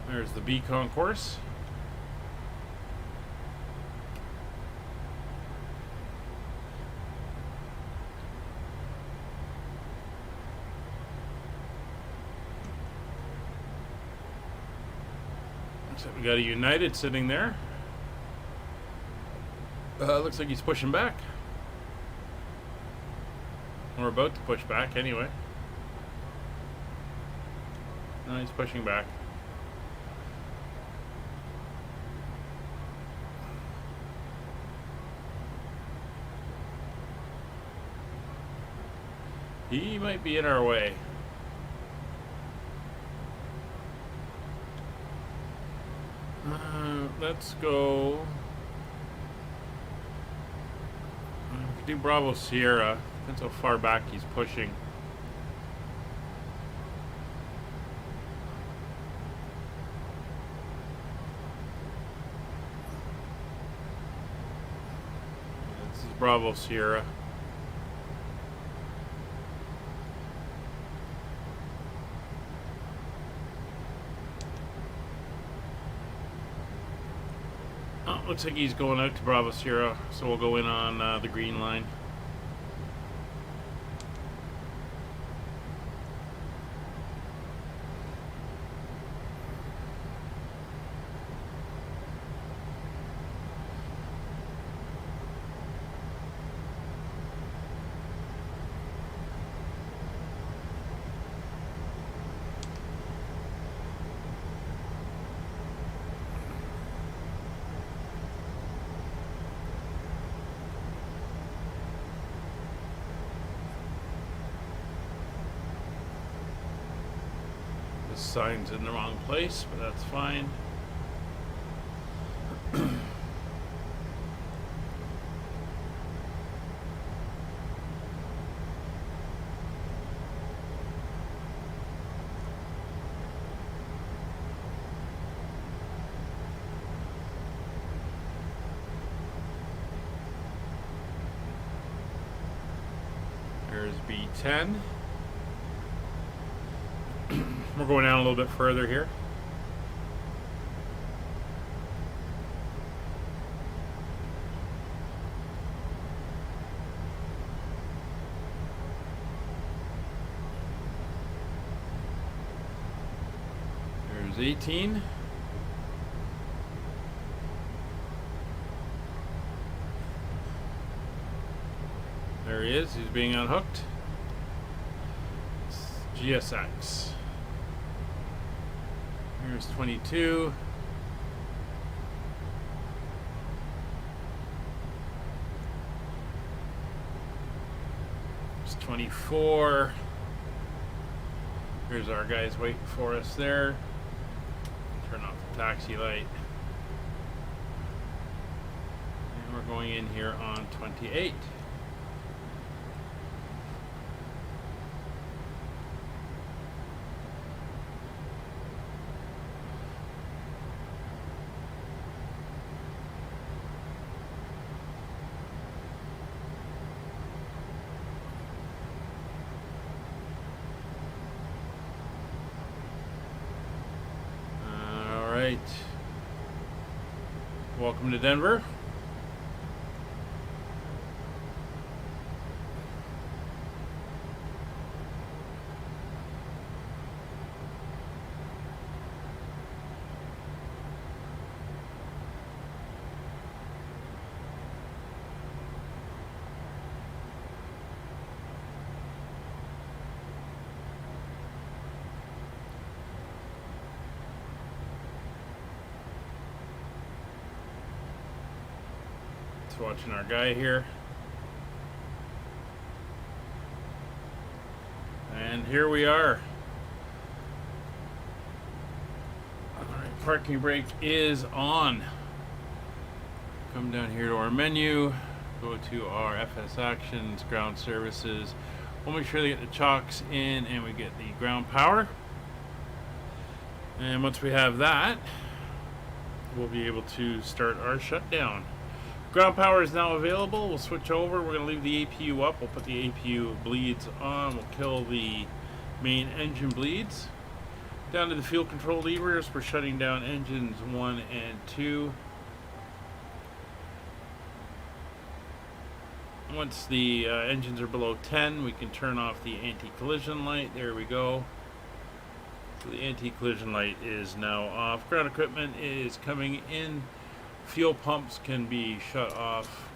There's the B concourse. So we got a United sitting there. Looks like he's pushing back. We're about to push back anyway. No, he's pushing back. He might be in our way. Let's go. We can do Bravo Sierra. Depends how far back he's pushing. This is Bravo Sierra. Looks like he's going out to Bravo Sierra, so we'll go in on the green line. Sign's in the wrong place, but that's fine. There's B10. We're going down a little bit further here. There's 18. There he is. He's being unhooked. It's GSX. Here's 22. There's 24. Here's our guys waiting for us there. Turn off the taxi light. And we're going in here on 28. right. Welcome to Denver. Watching our guy here, and here we are. Alright, parking brake is on. Come down here to our menu, go to our FS Actions, ground services. We'll make sure they get the chocks in and we get the ground power. And once we have that, we'll be able to start our shutdown. Ground power is now available. We'll switch over. We're going to leave the APU up. We'll put the APU bleeds on. We'll kill the main engine bleeds. Down to the fuel control levers. We're shutting down engines 1 and 2. Once the engines are below 10, we can turn off the anti-collision light. There we go. So the anti-collision light is now off. Ground equipment is coming in. Fuel pumps can be shut off.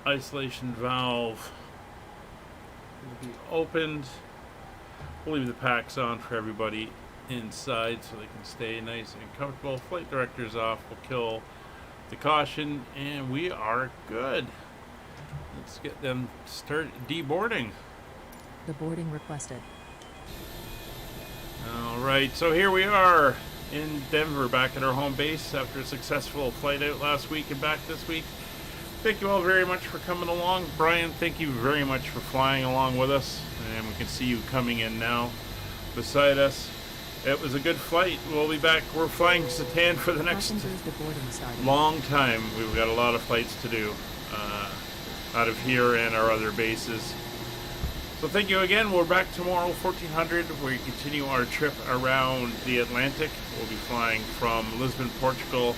Isolation valve will be opened. We'll leave the packs on for everybody inside so they can stay nice and comfortable. Flight director's off. We'll kill the caution and we are good. Let's get them start deboarding. The boarding requested. Alright, so here we are in Denver, back at our home base after a successful flight out last week and back this week. Thank you all very much for coming along. Brian, thank you very much for flying along with us. And we can see you coming in now beside us. It was a good flight. We'll be back. We're flying Cetan for the next long time. We've got a lot of flights to do out of here and our other bases. So thank you again. We're back tomorrow, 1400, where we continue our trip around the Atlantic. We'll be flying from Lisbon, Portugal,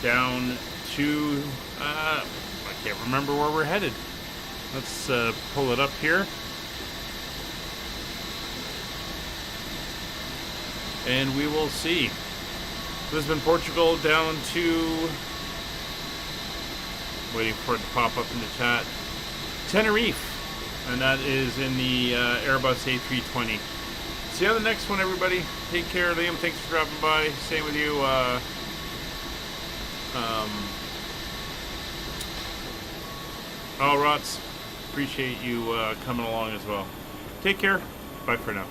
down to, I can't remember where we're headed. Let's pull it up here. And we will see. Lisbon, Portugal, down to, waiting for it to pop up in the chat, Tenerife. And that is in the Airbus A320. See you on the next one, everybody. Take care. Liam, thanks for dropping by. Same with you. All Rots, appreciate you coming along as well. Take care. Bye for now.